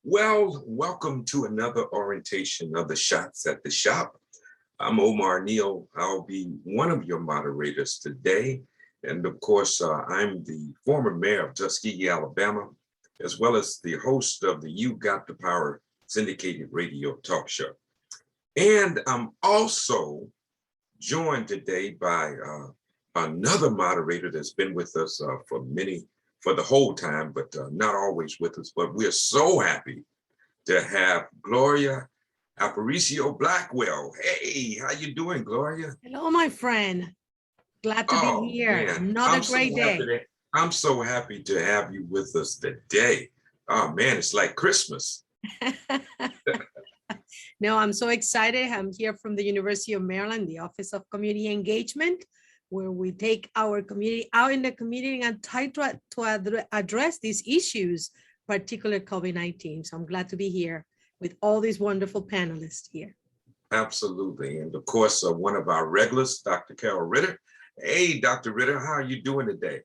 Well, welcome to another orientation of the Shots at the Shop. I'm Omar Neal. I'll be one of your moderators today. And of course, I'm the former mayor of Tuskegee, Alabama, as well as the host of the You Got the Power syndicated radio talk show. And I'm also joined today by another moderator that's been with us for the whole time, but not always with us. But we're so happy to have Gloria Alparesio Blackwell. Hey, how you doing, Gloria? Hello, my friend. Glad to be here. Man, Another great day. I'm so happy to have you with us today. Oh man, it's like Christmas. No, I'm so excited. I'm here from the University of Maryland, the Office of Community Engagement, where we take our community out in the community and try to address these issues, particularly COVID-19. So I'm glad to be here with all these wonderful panelists here. Absolutely. And of course, one of our regulars, Dr. Carol Ritter. Hey, Dr. Ritter, how are you doing today?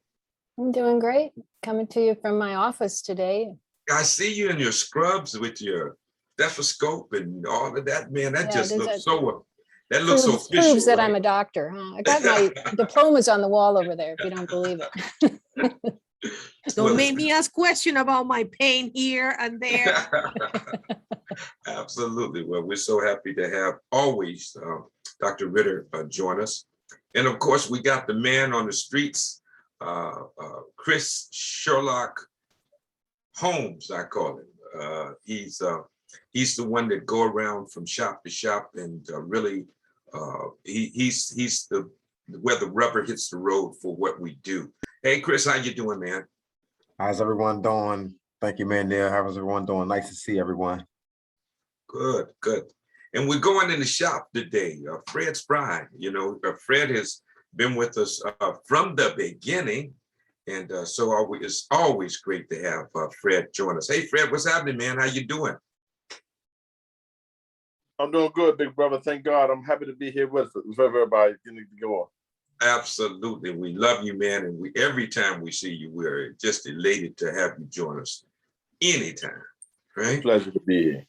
I'm doing great. Coming to you from my office today. I see you in your scrubs with your stethoscope and all of that, man. That just looks so, that looks so official. Proves that I'm a doctor, huh? I got my diplomas on the wall over there, if you don't believe it. Don't make me ask questions about my pain here and there. Absolutely. Well, we're so happy to have always Dr. Ritter join us. And of course, we got the man on the streets, Chris Sherlock Holmes, I call him. He's the one that go around from shop to shop and really, he's the where the rubber hits the road for what we do. Hey, Chris, how you doing, man? How's everyone doing? Thank you, man. How's everyone doing? Nice to see everyone. Good, good. And we're going in the shop today. Fred Spry, Fred has been with us from the beginning. And so it's always great to have Fred join us. Hey, Fred, what's happening, man? How you doing? I'm doing good, big brother. Thank God. I'm happy to be here with everybody. You need to go on. Absolutely. We love you, man. And every time we see you, we're just elated to have you join us anytime, right? Pleasure to be here.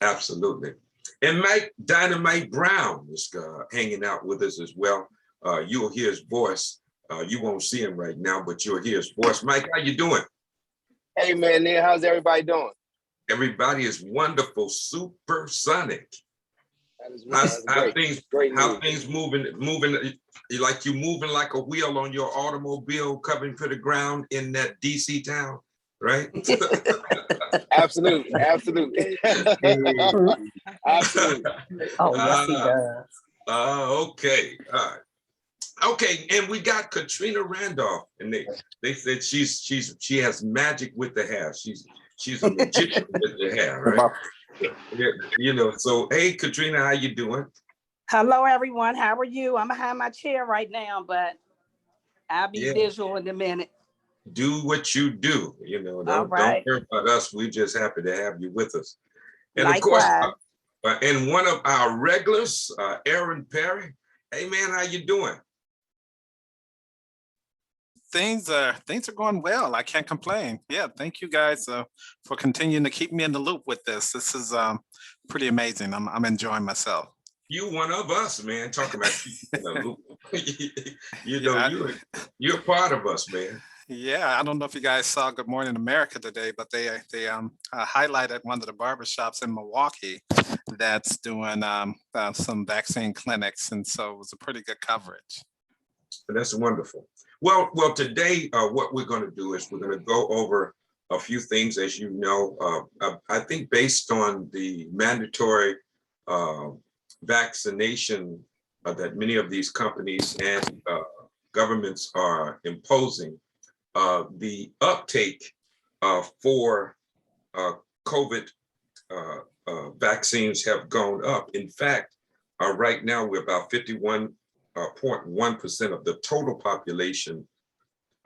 Absolutely. And Mike Dynamite Brown is hanging out with us as well. You'll hear his voice. You won't see him right now, but you'll hear his voice. Mike, how you doing? Hey, man, Neil, how's everybody doing? Everybody is wonderful, supersonic. How things moving? Like you moving like a wheel on your automobile coming to the ground in that DC town, right? Absolutely. Absolutely. Oh, yes, he does. Okay. All right. Okay, and we got Katrina Randolph, and they said she has magic with the hair. She's a magician with the hair, right? So hey, Katrina, how you doing? Hello, everyone. How are you? I'm behind my chair right now, but I'll be visual in a minute. Do what you do. Don't care about us. We're just happy to have you with us. And likewise. Of course, and one of our regulars, Aaron Perry. Hey, man, how you doing? Things are going well. I can't complain. Yeah, thank you guys for continuing to keep me in the loop with this. This is pretty amazing. I'm enjoying myself. You one of us, man. Talking about in the loop. You're part of us, man. Yeah, I don't know if you guys saw Good Morning America today, but they highlighted one of the barbershops in Milwaukee that's doing some vaccine clinics, and so it was a pretty good coverage. That's wonderful. Well, today what we're going to do is we're going to go over a few things, as you know. I think based on the mandatory vaccination that many of these companies and governments are imposing, the uptake for COVID vaccines have gone up. In fact, right now we're about 51.1% of the total population,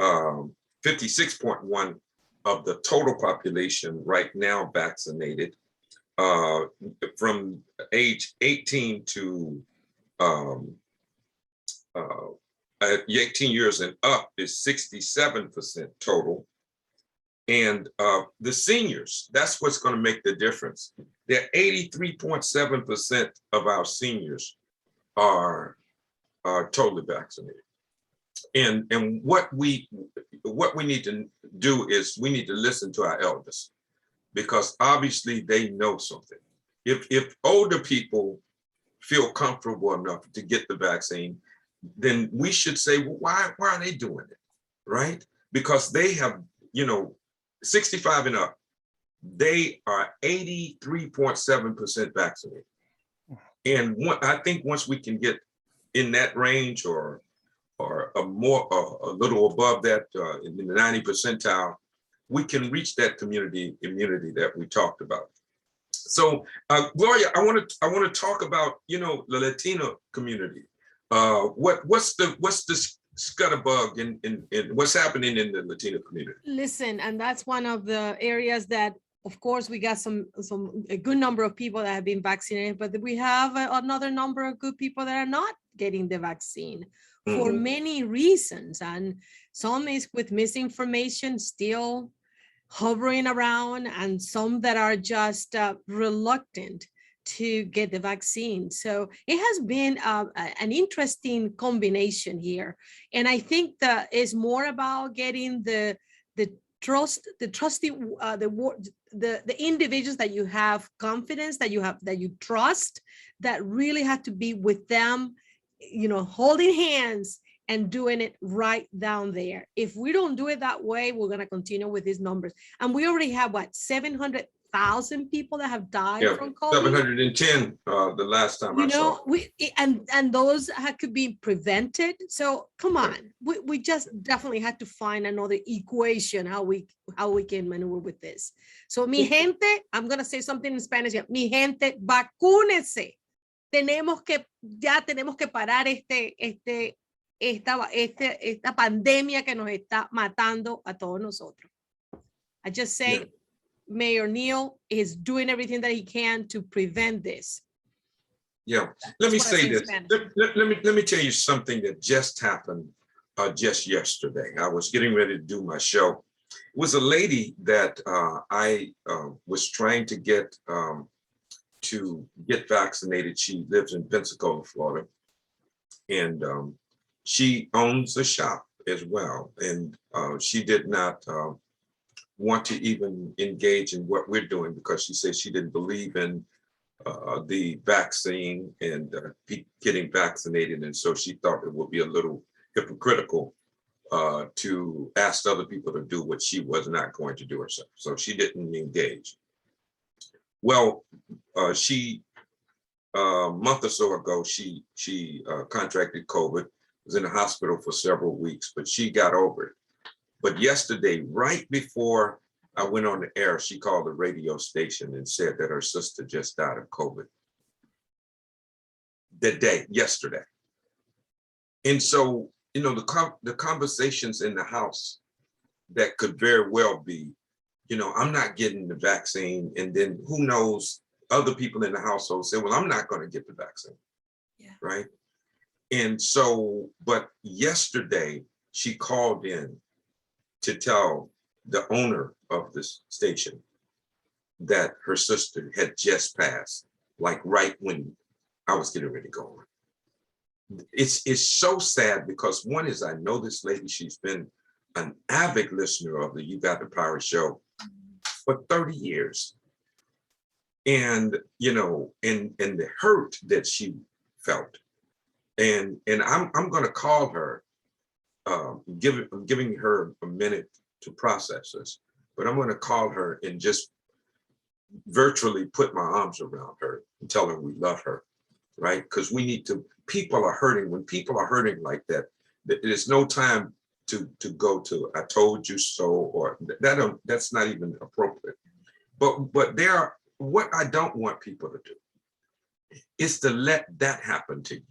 56.1 of the total population right now vaccinated. From age 18 to 18 years and up is 67% total. And the seniors, that's what's going to make the difference. That 83.7% of our seniors are totally vaccinated. And what we need to do is we need to listen to our elders, because obviously they know something. If older people feel comfortable enough to get the vaccine, then we should say, well, why are they doing it, right? Because they have, 65 and up, they are 83.7% vaccinated. And I think once we can get in that range or a little above that in the 90 percentile, we can reach that community immunity that we talked about. So Gloria, I want to talk about, the Latino community. What's the scuttlebutt in what's happening in the Latino community? Listen, and that's one of the areas that, of course, we got a good number of people that have been vaccinated, but we have another number of good people that are not getting the vaccine for many reasons. And some is with misinformation still hovering around, and some that are just reluctant to get the vaccine. So it has been an interesting combination here. And I think that is more about getting the individuals that you have confidence, that you trust, that really have to be with them, holding hands and doing it right down there. If we don't do it that way, we're going to continue with these numbers. And we already have 700,000 people that have died from COVID. 710 the last time I saw. And those could be prevented. So come on, we just definitely had to find another equation how we can maneuver with this. So mi gente, I'm going to say something in Spanish. Mi gente, vacúnese. Tenemos que parar esta pandemia que nos está matando a todos nosotros. I just say, Mayor Neal is doing everything that he can to prevent this. Yeah, let me say this. Let me tell you something that just happened just yesterday. I was getting ready to do my show. It was a lady that I was trying to get vaccinated. She lives in Pensacola, Florida, and she owns a shop as well. And she did not want to even engage in what we're doing, because she said she didn't believe in the vaccine and getting vaccinated. And so she thought it would be a little hypocritical to ask other people to do what she was not going to do herself. So she didn't engage. Well, she a month or so ago, she contracted COVID, was in the hospital for several weeks, but she got over it. But yesterday, right before I went on the air, she called the radio station and said that her sister just died of COVID. Yesterday. And so, the conversations in the house that could very well be, I'm not getting the vaccine. And then who knows, other people in the household say, well, I'm not going to get the vaccine. Yeah. Right. And so, but yesterday she called in to tell the owner of this station that her sister had just passed, like right when I was getting ready to go on. It's so sad, because one is, I know this lady, she's been an avid listener of the You Got the Power show for 30 years. And, and the hurt that she felt. And I'm going to call her, I'm giving her a minute to process this, but I'm going to call her and just virtually put my arms around her and tell her we love her, right? Because we need to, people are hurting. When people are hurting like that, there's no time to go to, I told you so, or that's not even appropriate. But what I don't want people to do is to let that happen to you.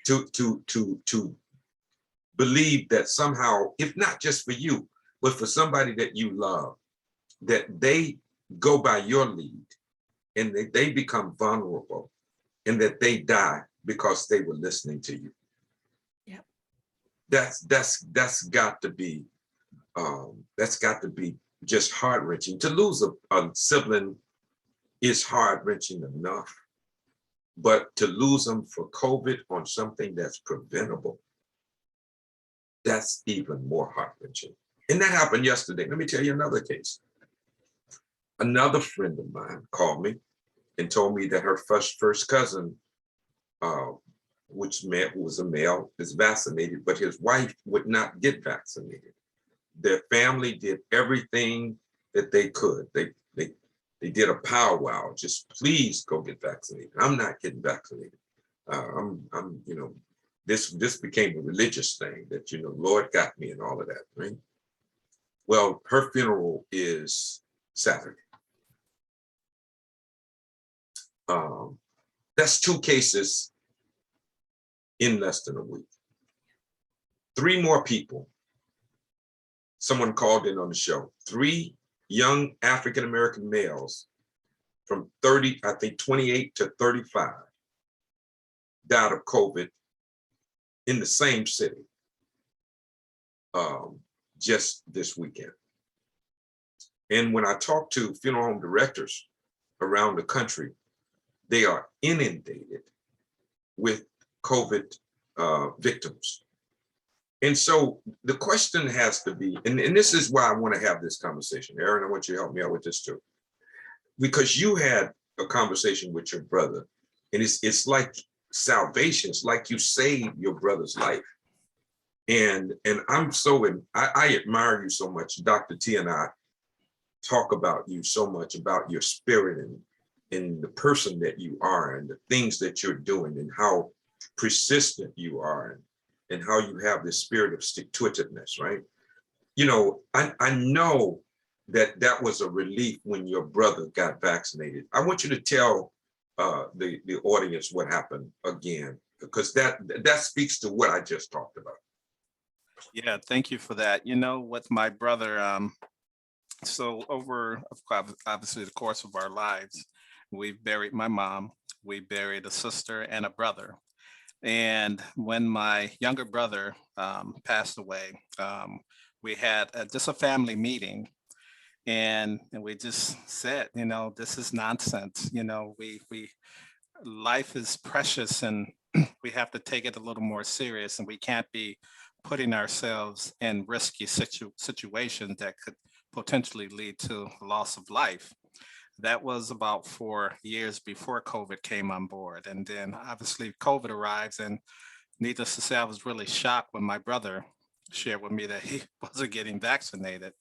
To believe that somehow, if not just for you, but for somebody that you love, that they go by your lead and they become vulnerable, and that they die because they were listening to you. Yeah, that's got to be just heart-wrenching. To lose a sibling is heart-wrenching enough, but to lose them for COVID on something that's preventable, that's even more heart-wrenching. And that happened yesterday. Let me tell you another case. Another friend of mine called me and told me that her first cousin, which was a male, is vaccinated, but his wife would not get vaccinated. Their family did everything that they could. They did a powwow, just please go get vaccinated. I'm not getting vaccinated. This became a religious thing that, Lord got me and all of that, right? Well, her funeral is Saturday. That's 2 cases in less than a week. 3 more people. Someone called in on the show. 3 young African-American males from 28 to 35 died of COVID in the same city just this weekend. And when I talk to funeral home directors around the country, they are inundated with COVID victims. And so the question has to be, and this is why I want to have this conversation. Aaron, I want you to help me out with this too. Because you had a conversation with your brother, and it's like salvation. It's like you saved your brother's life. And I admire you so much. Dr. T and I talk about you so much, about your spirit and the person that you are and the things that you're doing and how persistent you are and how you have this spirit of stick-to-itiveness, right? I know that was a relief when your brother got vaccinated. I want you to tell the audience what happened again, because that speaks to what I just talked about. Yeah, thank you for that. With my brother, so over, obviously, the course of our lives, we've buried my mom, we buried a sister and a brother. And when my younger brother passed away, we had just a family meeting, and we just said, this is nonsense. Life is precious, and we have to take it a little more serious, and we can't be putting ourselves in risky situations that could potentially lead to loss of life. That was about 4 years before COVID came on board. And then obviously COVID arrives, and needless to say, I was really shocked when my brother shared with me that he wasn't getting vaccinated.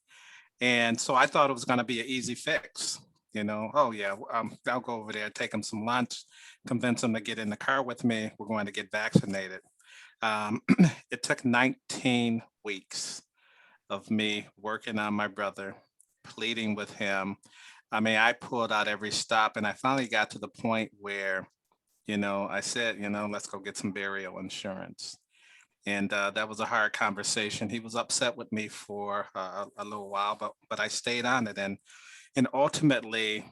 And so I thought it was going to be an easy fix. Oh yeah, I'll go over there, take him some lunch, convince him to get in the car with me. We're going to get vaccinated. It took 19 weeks of me working on my brother, pleading with him. I mean, I pulled out every stop, and I finally got to the point where, I said, let's go get some burial insurance. And that was a hard conversation. He was upset with me for a little while, but I stayed on it. And ultimately,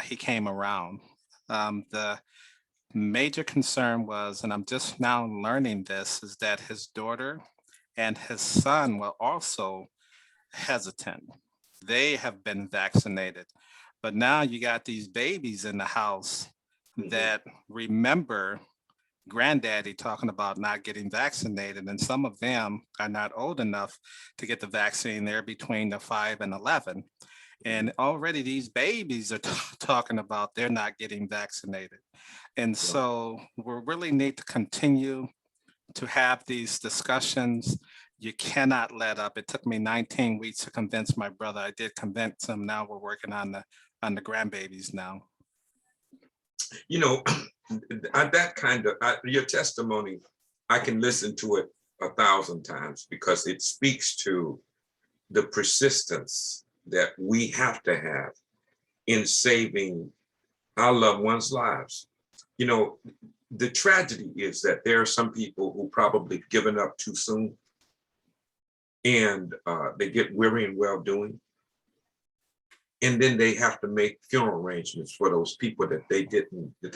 he came around. The major concern was, and I'm just now learning this, is that his daughter and his son were also hesitant. They have been vaccinated, but now you got these babies in the house that remember granddaddy talking about not getting vaccinated, and some of them are not old enough to get the vaccine. They're between the 5 and 11. And already these babies are talking about they're not getting vaccinated. And so we really need to continue to have these discussions. You cannot let up. It took me 19 weeks to convince my brother. I did convince him. Now we're working on the grandbabies now. That kind of your testimony, I can listen to it 1,000 times because it speaks to the persistence that we have to have in saving our loved ones' lives. The tragedy is that there are some people who probably given up too soon, and they get weary in well-doing. And then they have to make funeral arrangements for those people that they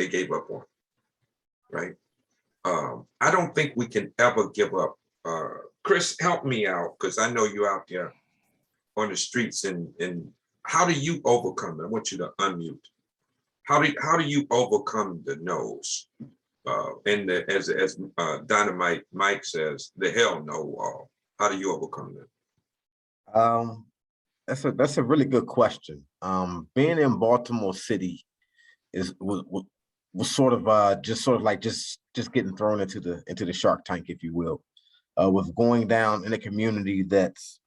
gave up on, right? I don't think we can ever give up. Chris, help me out, because I know you're out there on the streets, and how do you overcome it? I want you to unmute. How do you overcome the no's? And as Dynamite Mike says, the hell no. How do you overcome that? That's a really good question. Being in Baltimore City was sort of just getting thrown into the shark tank, if you will, with going down in a community that's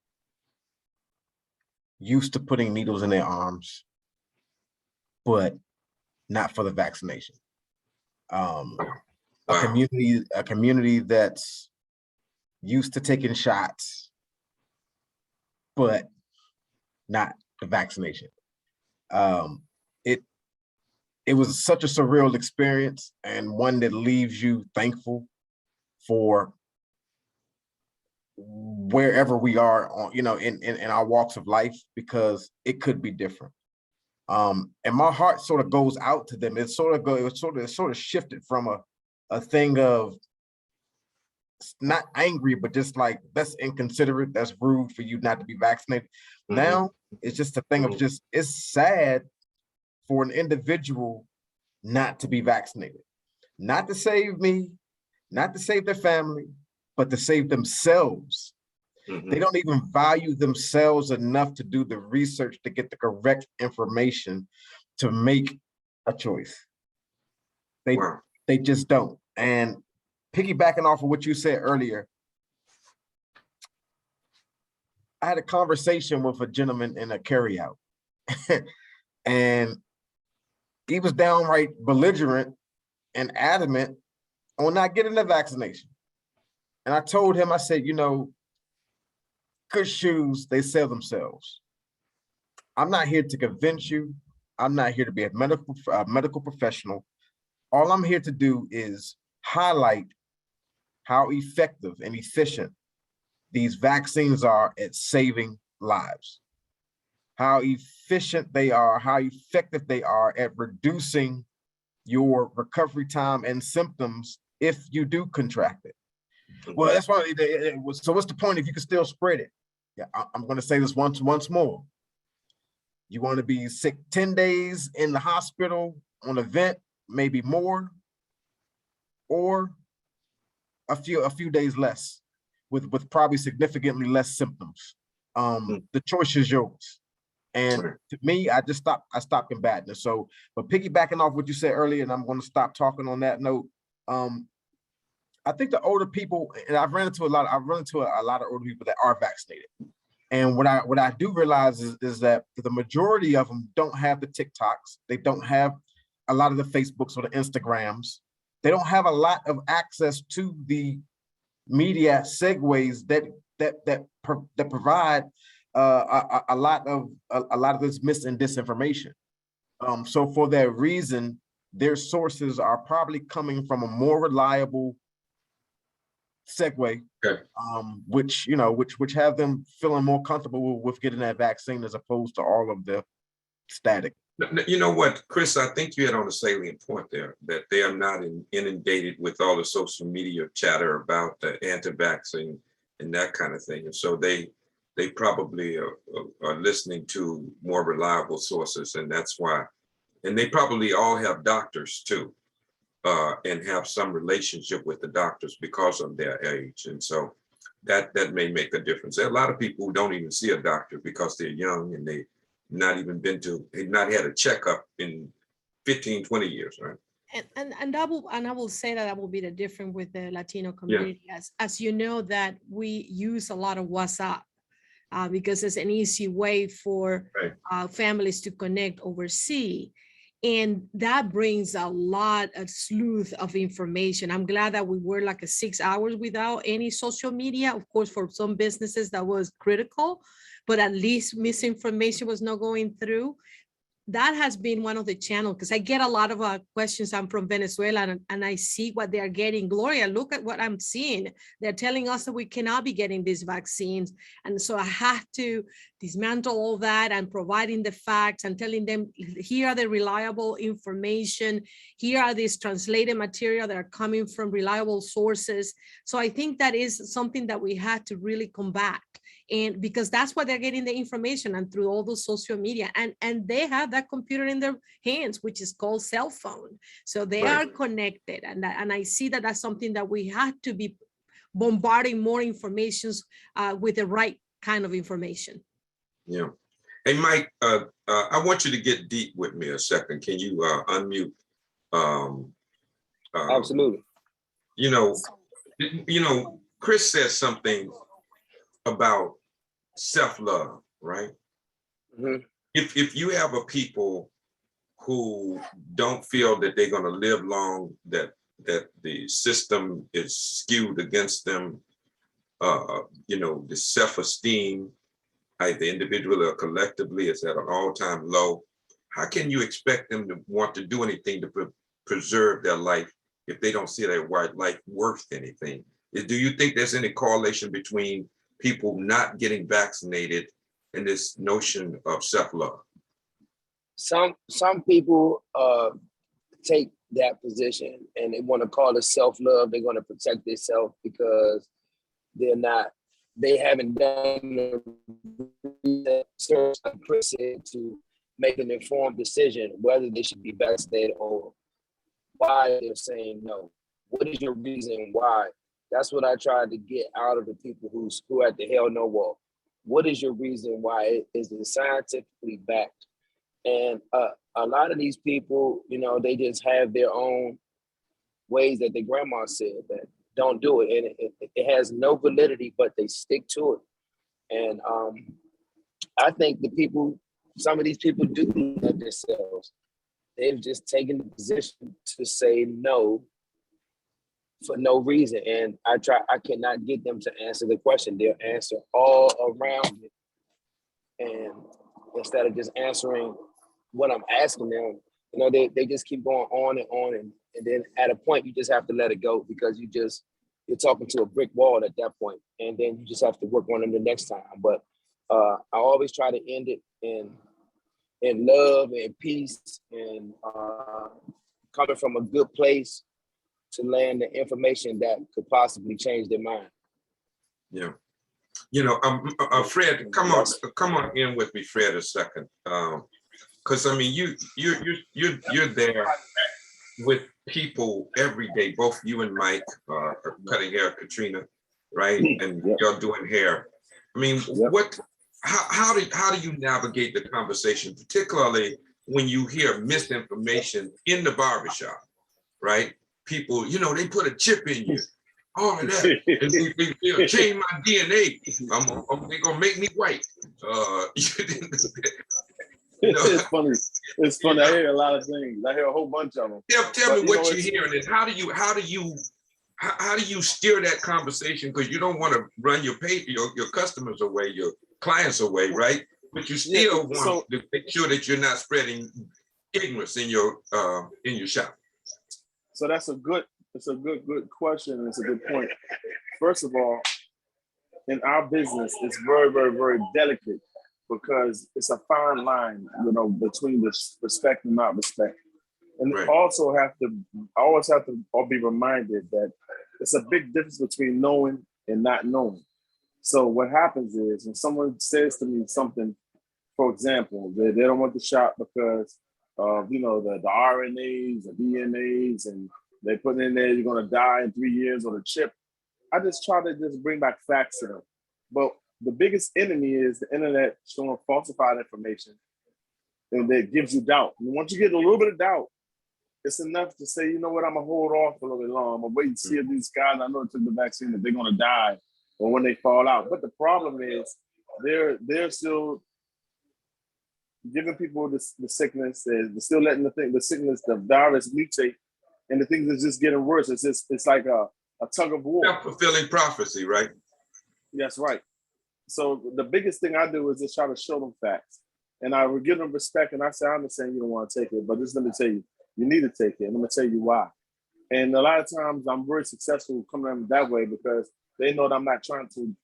used to putting needles in their arms, but not for the vaccination. A community that's used to taking shots, but not the vaccination. It was such a surreal experience, and one that leaves you thankful for wherever we are on, in our walks of life, because it could be different. And my heart sort of goes out to them. It sort of shifted from a thing of not angry, but just like, that's inconsiderate, that's rude for you not to be vaccinated. Mm-hmm. Now it's just a thing of just, it's sad for an individual not to be vaccinated, not to save me, not to save their family, but to save themselves. Mm-hmm. They don't even value themselves enough to do the research to get the correct information to make a choice. They just don't. And piggybacking off of what you said earlier, I had a conversation with a gentleman in a carryout, and he was downright belligerent and adamant on not getting the vaccination. And I told him, I said, good shoes, they sell themselves. I'm not here to convince you. I'm not here to be a medical professional. All I'm here to do is highlight how effective and efficient these vaccines are at saving lives, how efficient they are, how effective they are at reducing your recovery time and symptoms if you do contract it. Well, that's why so what's the point if you can still spread it? Yeah, I'm going to say this once more. You want to be sick 10 days in the hospital on a vent, maybe more, or a few days less with probably significantly less symptoms. The choice is yours. And to me, I stopped combating it. So, but piggybacking off what you said earlier, and I'm going to stop talking on that note. I think the older people, and I've run into a lot of older people that are vaccinated. And what I do realize is that the majority of them don't have the TikToks. They don't have a lot of the Facebooks or the Instagrams. They don't have a lot of access to the media segues that provide a lot of this mis and disinformation. So for that reason, their sources are probably coming from a more reliable segue, okay. Which have them feeling more comfortable with getting that vaccine as opposed to all of the static. You know what, Chris, I think you had on a salient point there, that they are not inundated with all the social media chatter about the anti-vaccine and that kind of thing. And so they probably are listening to more reliable sources, and that's why. And they probably all have doctors too, and have some relationship with the doctors because of their age. And so that may make a difference. There are a lot of people who don't even see a doctor because they're young and they've not had a checkup in 15, 20 years, right? And I will say that will be the difference with the Latino community. Yeah. As you know, that we use a lot of WhatsApp because it's an easy way for families to connect overseas. And that brings a slew of information. I'm glad that we were like 6 hours without any social media. Of course, for some businesses that was critical, but at least misinformation was not going through. that has been one of the channels, because I get a lot of questions. I'm from Venezuela, and I see what they are getting. Gloria, look at what I'm seeing. They're telling us that we cannot be getting these vaccines. And so I have to dismantle all that and providing the facts and telling them, here are the reliable information. Here are these translated material that are coming from reliable sources. So I think that is something that we had to really combat. And because that's where they're getting the information, and through all those social media, and they have that computer in their hands, which is called cell phone. So they Right. are connected, and I see that that's something that we have to be bombarding more informations with the right kind of information. Yeah. Hey, Mike, I want you to get deep with me a second. Can you unmute? Absolutely. You know, Chris says something about self-love, right? Mhm. If you have a people who don't feel that they're going to live long, that the system is skewed against them, you know, the self-esteem, either individually or collectively, is at an all-time low. How can you expect them to want to do anything to preserve their life if they don't see their life worth anything? Do you think there's any correlation between people not getting vaccinated and this notion of self-love? Some people take that position and they want to call it self-love. They're going to protect themselves because they haven't done the research, like Chris said, to make an informed decision whether they should be vaccinated or why they're saying no. What is your reason why? That's what I tried to get out of the people who at the hell no wall. What is your reason why? Is it scientifically backed? And a lot of these people, you know, they just have their own ways that their grandma said that don't do it. And it has no validity, but they stick to it. And I think some of these people do love themselves. They've just taken the position to say no for no reason. And I cannot get them to answer the question. They'll answer all around it. And instead of just answering what I'm asking them, you know, they just keep going on and on. And then at a point, you just have to let it go because you're talking to a brick wall at that point. And then you just have to work on them the next time. But I always try to end it in love and peace and coming from a good place to land the information that could possibly change their mind. Yeah. You know, Fred, come on in with me, Fred, a second. Because I mean, you're there with people every day. Both you and Mike are cutting hair, Katrina, right? And you're doing hair. I mean, how do you navigate the conversation, particularly when you hear misinformation in the barbershop, right? People, you know, they put a chip in you, all of that, and they'll change my DNA. They're gonna make me white. You know? It's funny. It's funny. I hear a lot of things. I hear a whole bunch of them. Tell me what you're hearing, and how do you steer that conversation? Because you don't want to run your customers away, your clients away, right? But you still want to make sure that you're not spreading ignorance in your shop. So it's a good question. It's a good point. First of all, in our business, it's very, very, very delicate because it's a fine line, you know, between the respect and not respect. And I always have to be reminded that it's a big difference between knowing and not knowing. So what happens is when someone says to me something, for example, they don't want the shot because of, you know, the RNAs, the DNAs, and they put in there, you're going to die in 3 years on a chip. I just try to just bring back facts to them. But the biggest enemy is the internet showing falsified information, and that gives you doubt. And once you get a little bit of doubt, it's enough to say, you know what, I'm gonna hold off a little bit long. I'm gonna wait and see if these guys I know took the vaccine, that they're gonna die or when they fall out. But the problem is they're still giving people the sickness, they're still letting the sickness, the virus mutate, and the things is just getting worse. It's like a tug of war. Self-fulfilling prophecy, right? That's right. So the biggest thing I do is just try to show them facts. And I would give them respect, and I say, I understand you don't want to take it, but just let me tell you, you need to take it, and I'm gonna tell you why. And a lot of times I'm very successful coming at them that way because they know that I'm not trying to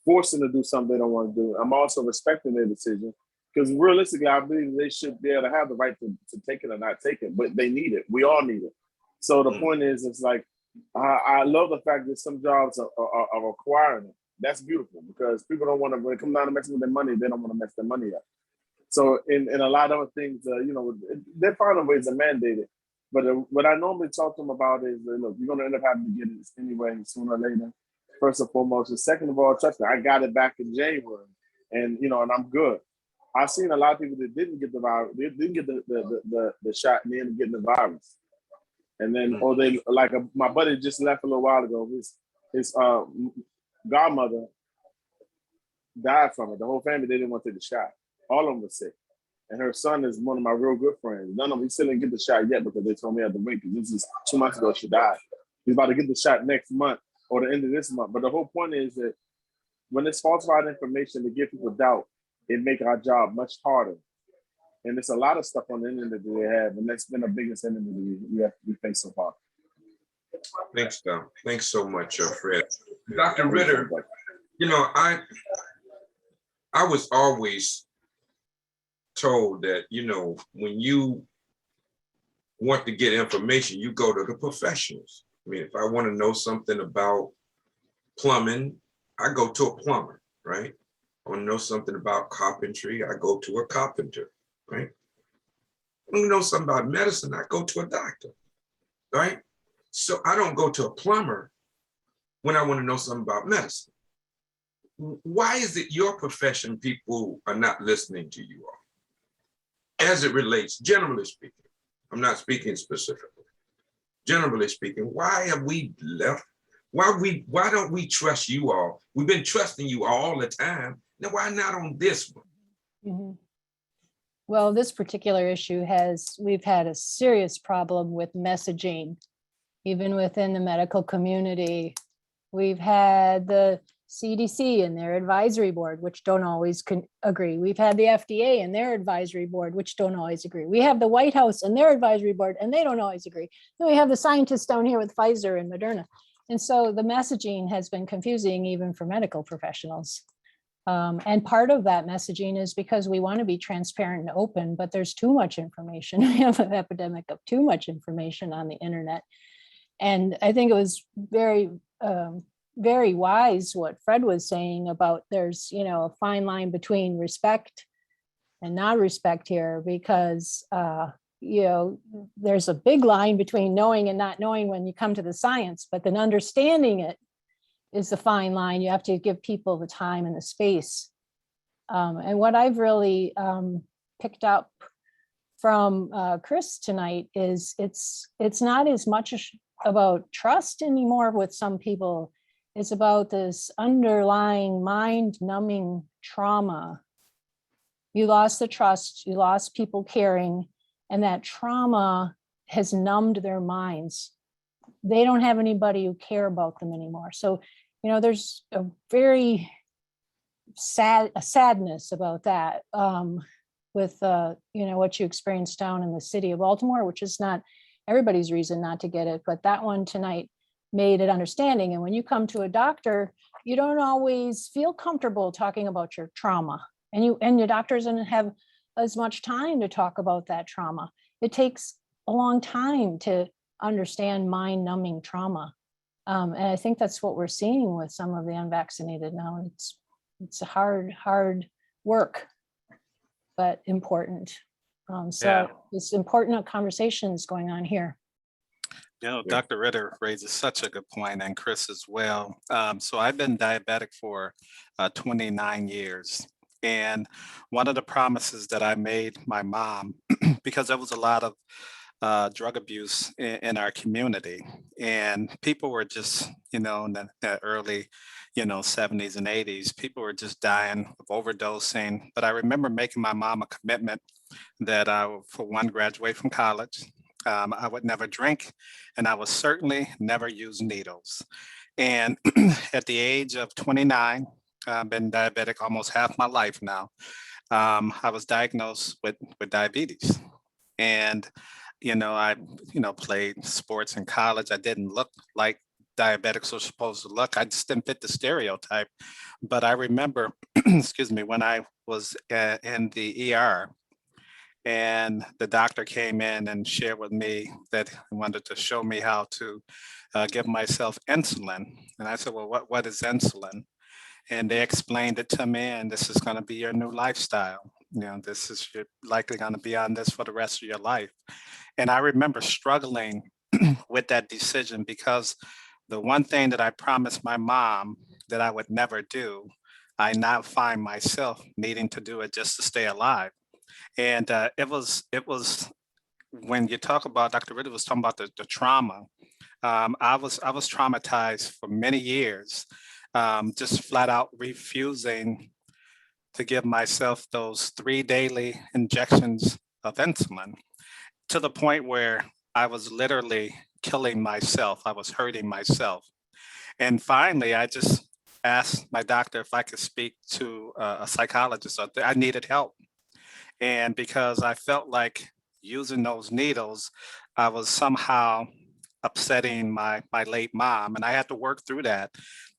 force them to do something they don't want to do. I'm also respecting their decision because realistically, I believe they should be able to have the right to take it or not take it, but they need it. We all need it. So the point is, it's like, I love the fact that some jobs are requiring it. That's beautiful because people don't want to, when it comes down to messing with their money, they don't want to mess their money up. So in a lot of other things, they're finding ways to mandate it. But what I normally talk to them about is, look, you're going to end up having to get it anyway, sooner or later, first and foremost. And second of all, trust me, I got it back in January and, and I'm good. I've seen a lot of people that didn't get the virus, they didn't get the shot and they ended up getting the virus. And then, or they, like my buddy just left a little while ago, his godmother died from it. The whole family, they didn't want to take the shot. All of them were sick. And her son is one of my real good friends. None of them, he still didn't get the shot yet because they told me I had to wait because this is 2 months ago she died. He's about to get the shot next month or the end of this month. But the whole point is that when it's falsified information to give people doubt, it makes our job much harder. And there's a lot of stuff on the internet that we have, and that's been the biggest enemy we face so far. Thanks, Tom. Thanks so much, Fred. Dr. Ritter, I was always told that, when you want to get information, you go to the professionals. I mean, if I want to know something about plumbing, I go to a plumber, right? I want to know something about carpentry, I go to a carpenter, right? I want to know something about medicine, I go to a doctor, right? So I don't go to a plumber when I want to know something about medicine. Why is it your profession people are not listening to you all? As it relates, generally speaking, I'm not speaking specifically. Generally speaking, why have we left? Why don't we trust you all? We've been trusting you all the time. Now, why not on this one? Mm-hmm. Well, this particular issue we've had a serious problem with messaging, even within the medical community. We've had the CDC and their advisory board, which don't always agree. We've had the FDA and their advisory board, which don't always agree. We have the White House and their advisory board, and they don't always agree. Then we have the scientists down here with Pfizer and Moderna. And so the messaging has been confusing even for medical professionals. And part of that messaging is because we want to be transparent and open, but there's too much information. We have an epidemic of too much information on the internet. And I think it was very, very wise what Fred was saying about there's, a fine line between respect and not respect here, because, there's a big line between knowing and not knowing when you come to the science, but then understanding it is the fine line. You have to give people the time and the space. And what I've really picked up from Chris tonight is it's not as much about trust anymore with some people. It's about this underlying mind-numbing trauma. You lost the trust, you lost people caring, and that trauma has numbed their minds. They don't have anybody who care about them anymore. So, there's a very sadness about that with, what you experienced down in the city of Baltimore, which is not everybody's reason not to get it, but that one tonight made it understanding. And when you come to a doctor, you don't always feel comfortable talking about your trauma, and your doctor doesn't have as much time to talk about that trauma. It takes a long time to understand mind-numbing trauma. And I think that's what we're seeing with some of the unvaccinated now. It's a hard work, but important. It's important conversations going on here. Dr. Ritter raises such a good point, and Chris as well. So I've been diabetic for 29 years. And one of the promises that I made my mom, because there was a lot of drug abuse in our community, and people were just, in the early, 70s and 80s, people were just dying of overdosing. But I remember making my mom a commitment that I would, for one, graduate from college. I would never drink, and I would certainly never use needles. And at the age of 29, I've been diabetic almost half my life now. I was diagnosed with diabetes. And, I, played sports in college. I didn't look like diabetics are supposed to look. I just didn't fit the stereotype. But I remember, excuse me, when I was in the ER, and the doctor came in and shared with me that he wanted to show me how to give myself insulin. And I said, well, what is insulin? And they explained it to me, and this is going to be your new lifestyle. This is, you're likely going to be on this for the rest of your life. And I remember struggling with that decision, because the one thing that I promised my mom that I would never do, I now find myself needing to do it just to stay alive. And it was when you talk about, Dr. Ritter was talking about the trauma. I was traumatized for many years, just flat out refusing to give myself those 3 daily injections of insulin, to the point where I was literally killing myself. I was hurting myself. And finally, I just asked my doctor if I could speak to a psychologist. I needed help. And because I felt like using those needles, I was somehow upsetting my late mom, and I had to work through that.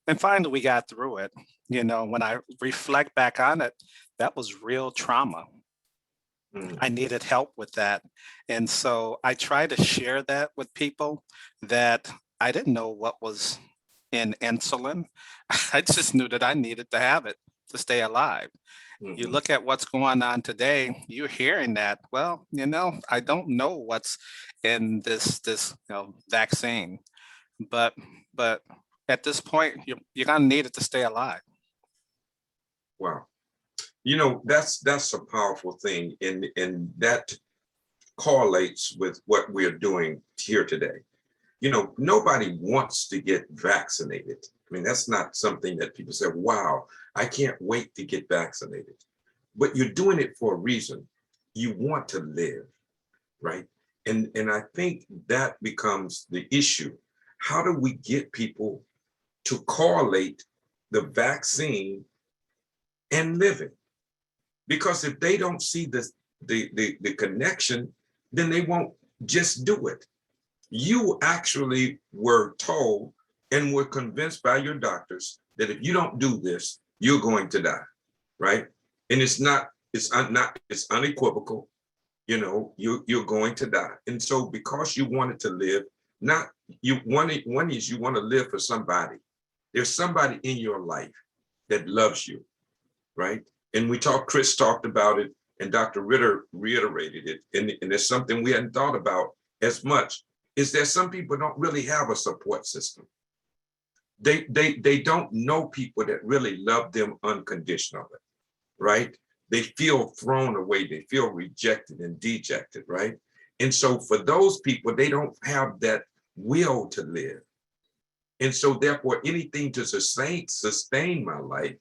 And finally, we got through it. When I reflect back on it, that was real trauma. I needed help with that. And so I try to share that with people, that I didn't know what was in insulin. I just knew that I needed to have it to stay alive. You look at what's going on today, you're hearing that, well, I don't know what's in this vaccine, but at this point, you're gonna need it to stay alive. Wow. That's a powerful thing, and that correlates with what we're doing here today. Nobody wants to get vaccinated. I mean, that's not something that people say, wow, I can't wait to get vaccinated. But you're doing it for a reason. You want to live, right? And I think that becomes the issue. How do we get people to correlate the vaccine and living? Because if they don't see the connection, then they won't just do it. You actually were told and were convinced by your doctors that if you don't do this, you're going to die, right? And it's unequivocal. You're going to die. And so because you wanted to live, one is you want to live for somebody. There's somebody in your life that loves you, right? And Chris talked about it, and Dr. Ritter reiterated it. And there's something we hadn't thought about as much, is that some people don't really have a support system. They don't know people that really love them unconditionally, right? They feel thrown away, they feel rejected and dejected, right? And so for those people, they don't have that will to live. And so therefore, anything to sustain my life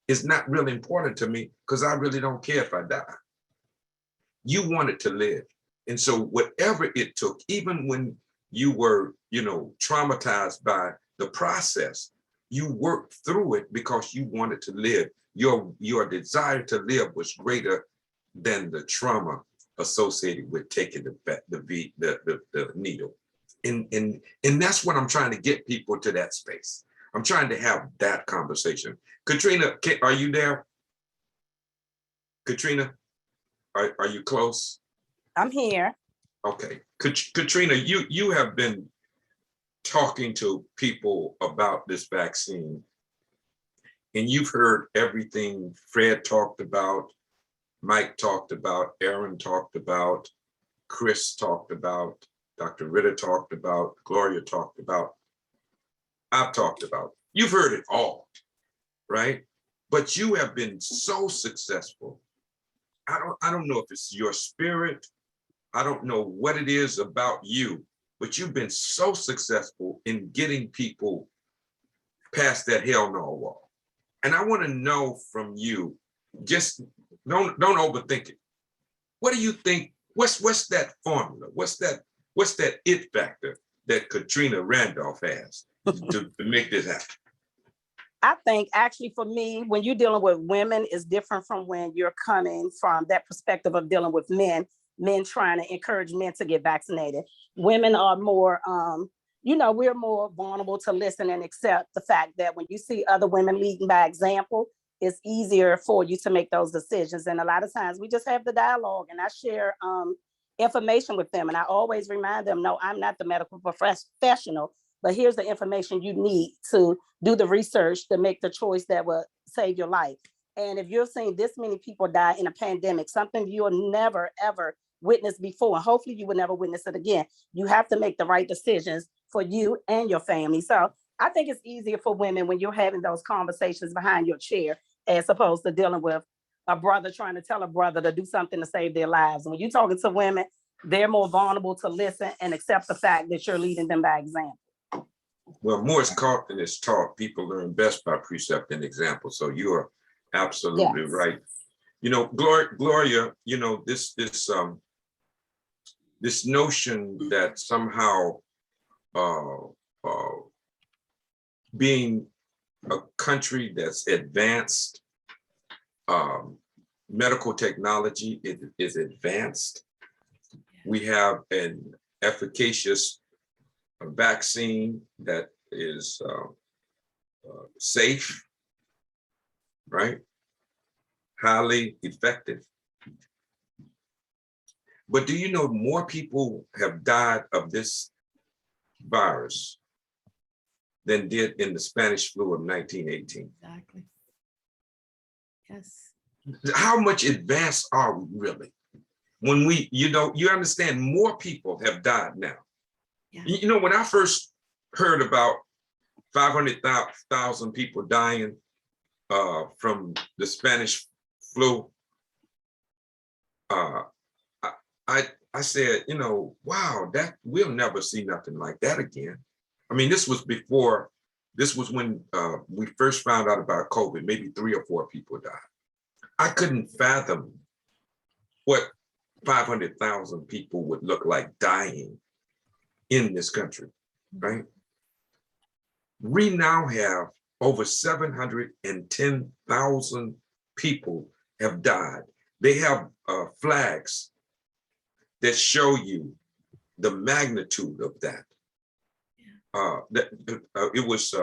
is not really important to me, because I really don't care if I die. You wanted to live. And so whatever it took, even when you were, traumatized by the process, you worked through it because you wanted to live. Your desire to live was greater than the trauma associated with taking the needle. And that's what I'm trying to get people to, that space. I'm trying to have that conversation. Katrina, are you there? Katrina, are you close? I'm here. Okay, Katrina, you have been talking to people about this vaccine, and you've heard everything Fred talked about, Mike talked about, Aaron talked about, Chris talked about, Dr. Ritter talked about, Gloria talked about, I've talked about. You've heard it all, right? But you have been so successful. I don't know if it's your spirit. I don't know what it is about you, but you've been so successful in getting people past that hell no wall. And I want to know from you, just don't overthink it. What do you think? What's that formula? What's that it factor that Katrina Randolph has to make this happen? I think actually for me, when you're dealing with women is different from when you're coming from that perspective of dealing with men trying to encourage men to get vaccinated. Women are more, we're more vulnerable to listen and accept the fact that when you see other women leading by example, it's easier for you to make those decisions. And a lot of times we just have the dialogue, and I share information with them. And I always remind them, no, I'm not the medical professional, but here's the information you need to do the research to make the choice that will save your life. And if you're seeing this many people die in a pandemic, something you'll never, ever witness before, and hopefully you will never witness it again, you have to make the right decisions for you and your family. So I think it's easier for women when you're having those conversations behind your chair, as opposed to dealing with a brother trying to tell a brother to do something to save their lives. And when you're talking to women, they're more vulnerable to listen and accept the fact that you're leading them by example. Well, more is caught than is taught. People learn best by precept and example. So you are absolutely right. Gloria, this notion that somehow being a country that's advanced, medical technology is advanced. We have an efficacious vaccine that is safe, right? Highly effective. But do you know more people have died of this virus than did in the Spanish flu of 1918? Exactly. Yes. How much advanced are we really? When you understand, more people have died now. Yeah. When I first heard about 500,000 people dying from the Spanish flu, I said, wow, that we'll never see nothing like that again. I mean, this was when we first found out about COVID, maybe 3 or 4 people died. I couldn't fathom what 500,000 people would look like dying in this country, right? We now have over 710,000 people have died. They have flags that show you the magnitude of that. It was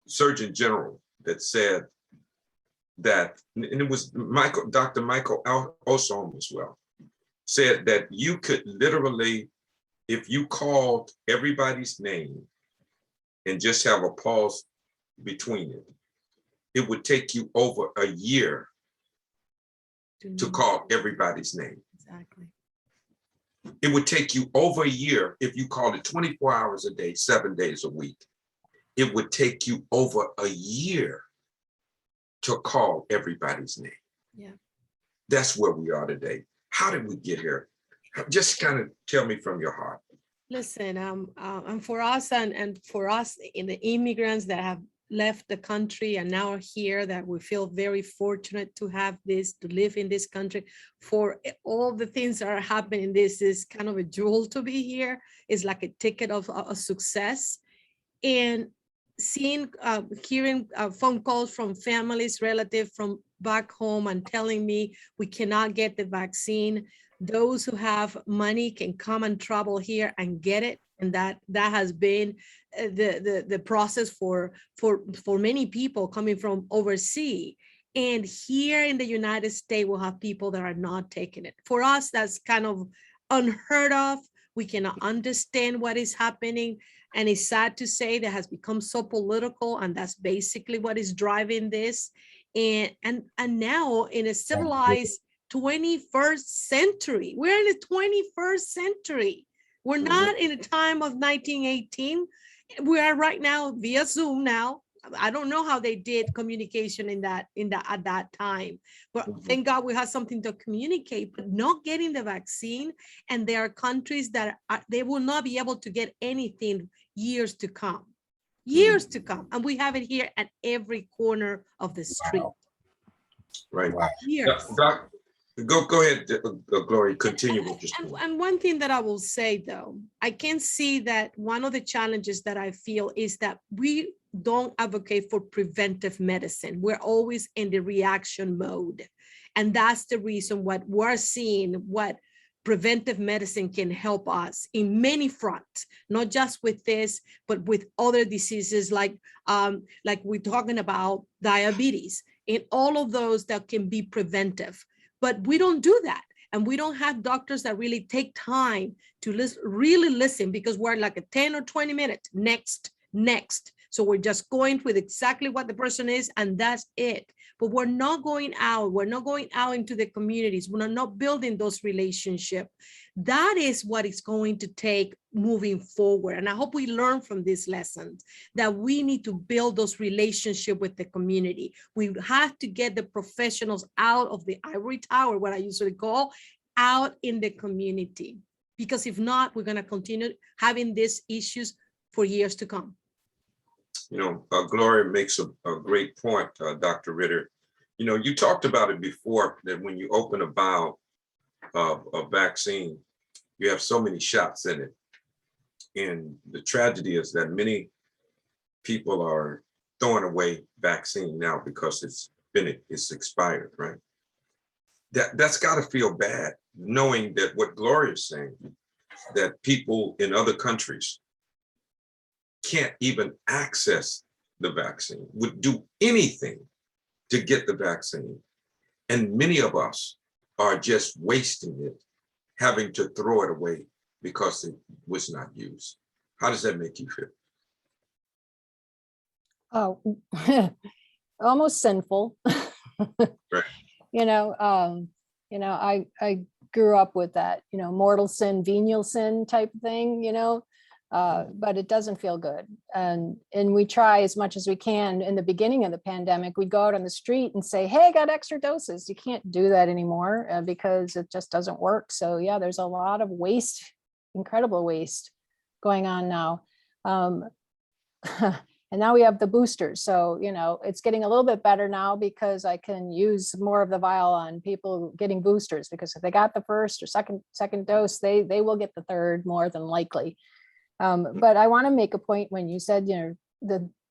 Surgeon General that said that, and it was Dr. Michael Osom as well, said that you could literally, if you called everybody's name and just have a pause between it, it would take you over a year to call everybody's name. Exactly. It would take you over a year if you called it 24 hours a day, 7 days a week. It would take you over a year to call everybody's name. Yeah. That's where we are today. How did we get here? Just kind of tell me from your heart. Listen, and for us and for us in the immigrants that have left the country and now are here, that we feel very fortunate to have this, to live in this country. For all the things that are happening, this is kind of a jewel to be here. It's like a ticket of a success. And hearing phone calls from families, relatives from back home and telling me we cannot get the vaccine. Those who have money can come and travel here and get it. And that has been the process for many people coming from overseas. And here in the United States, we'll have people that are not taking it. For us, that's kind of unheard of. We cannot understand what is happening. And it's sad to say that has become so political, and that's basically what is driving this. And now in a civilized 21st century, we're in the 21st century. We're not in a time of 1918. We are right now via Zoom now. I don't know how they did communication at that time, but thank God we have something to communicate. But not getting the vaccine, and there are countries that they will not be able to get anything years to come, and we have it here at every corner of the street. Right. Years. Go ahead, Gloria, continue with your story. And one thing that I will say though, I can see that one of the challenges that I feel is that we don't advocate for preventive medicine. We're always in the reaction mode. And that's the reason what we're seeing, what preventive medicine can help us in many fronts, not just with this, but with other diseases like we're talking about diabetes, and all of those that can be preventive. But we don't do that. And we don't have doctors that really take time to really listen, because we're like a 10 or 20 minutes, next. So we're just going with exactly what the person is, and that's it. But we're not going out into the communities. We're not building those relationships. That is what it's going to take moving forward. And I hope we learn from these lessons that we need to build those relationships with the community. We have to get the professionals out of the ivory tower, what I usually call, out in the community. Because if not, we're going to continue having these issues for years to come. You know, Gloria makes a great point, Dr. Ritter. You know, you talked about it before, that when you open a vial of a vaccine, you have so many shots in it. And the tragedy is that many people are throwing away vaccine now because it's expired, right? That's got to feel bad, knowing that what Gloria's saying, that people in other countries can't even access the vaccine, would do anything to get the vaccine. And many of us are just wasting it, having to throw it away because it was not used. How does that make you feel? Oh, almost sinful. Right. I grew up with that, mortal sin, venial sin type thing, but it doesn't feel good. And we try as much as we can. In the beginning of the pandemic, we'd go out on the street and say, hey, I got extra doses. You can't do that anymore because it just doesn't work. So yeah, there's a lot of waste, incredible waste going on now. And now we have the boosters. So, it's getting a little bit better now because I can use more of the vial on people getting boosters, because if they got the first or second dose, they will get the third more than likely. But I want to make a point when you said,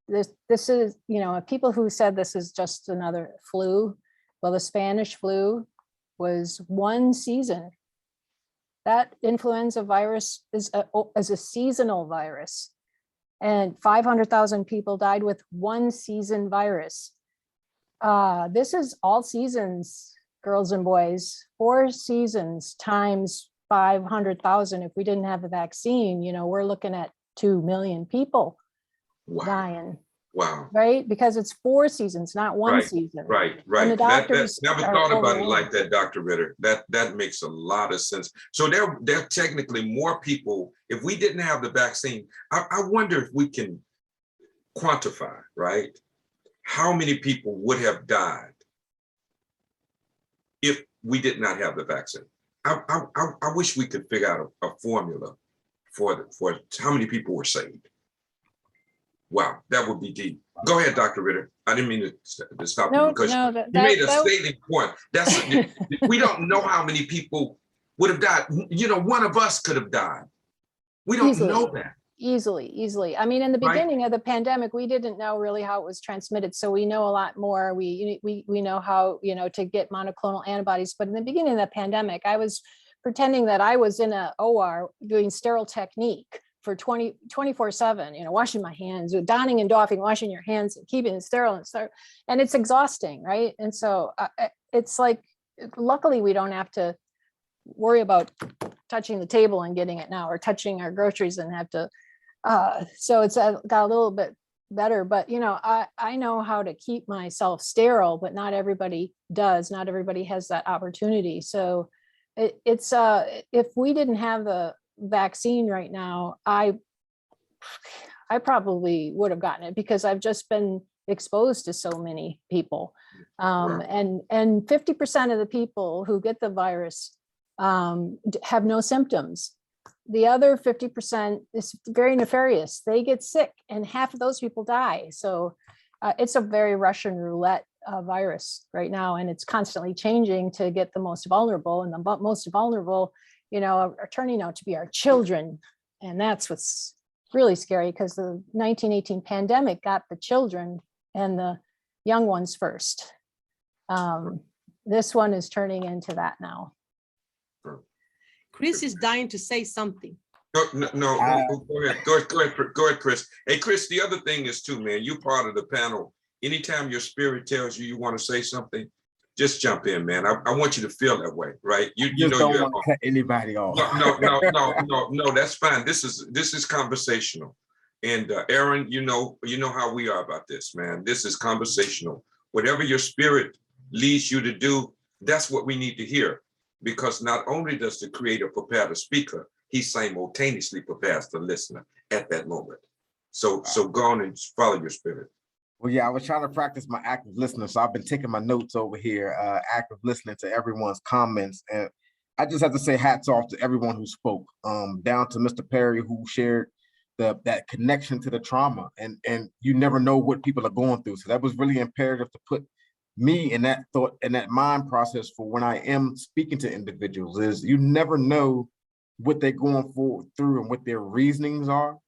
this is, people who said this is just another flu. Well, the Spanish flu was one season. That influenza virus is a seasonal virus. And 500,000 people died with one season virus. This is all seasons, girls and boys, 4 seasons times 500,000. If we didn't have the vaccine, we're looking at 2 million people dying. Wow. Right? Because it's 4 seasons, not one season. Right. And the doctors Never thought about it like that, Dr. Ritter. That makes a lot of sense. So there are technically more people. If we didn't have the vaccine, I wonder if we can quantify, right, how many people would have died if we did not have the vaccine. I wish we could figure out a formula for how many people were saved. Wow, that would be deep. Go ahead, Dr. Ritter. I didn't mean to stop you because you made a stating point. We don't know how many people would have died. One of us could have died. We don't know that. Easily. I mean, in the beginning of the pandemic, we didn't know really how it was transmitted. So we know a lot more. We know how, to get monoclonal antibodies. But in the beginning of the pandemic, I was pretending that I was in a OR doing sterile technique for 24/7, washing my hands, donning and doffing, washing your hands and keeping it sterile and it's exhausting, right? And so it's like, luckily we don't have to worry about touching the table and getting it now, or touching our groceries and have to, so it's got a little bit better, but I know how to keep myself sterile, but not everybody does. Not everybody has that opportunity. So it's if we didn't have the vaccine right now, I probably would have gotten it, because I've just been exposed to so many people. And 50% of the people who get the virus have no symptoms. The other 50% is very nefarious. They get sick and half of those people die. So it's a very Russian roulette virus right now, and it's constantly changing to get the most vulnerable, and the most vulnerable, are turning out to be our children. And that's what's really scary, because the 1918 pandemic got the children and the young ones first. This one is turning into that now. Chris is dying to say something. No, go ahead, Chris. Hey, Chris, the other thing is too, man, you're part of the panel. Anytime your spirit tells you want to say something, just jump in, man. I want you to feel that way, right? You know, don't want to cut anybody off. No, that's fine. This is conversational. And Aaron, you know how we are about this, man. This is conversational. Whatever your spirit leads you to do, that's what we need to hear. Because not only does the creator prepare the speaker, he simultaneously prepares the listener at that moment. So go on and follow your spirit. Well, yeah, I was trying to practice my active listening, so I've been taking my notes over here, active listening to everyone's comments. And I just have to say hats off to everyone who spoke, down to Mr. Perry, who shared that connection to the trauma. And you never know what people are going through. So that was really imperative to put me in that thought and that mind process for when I am speaking to individuals. Is you never know what they're going through and what their reasonings are.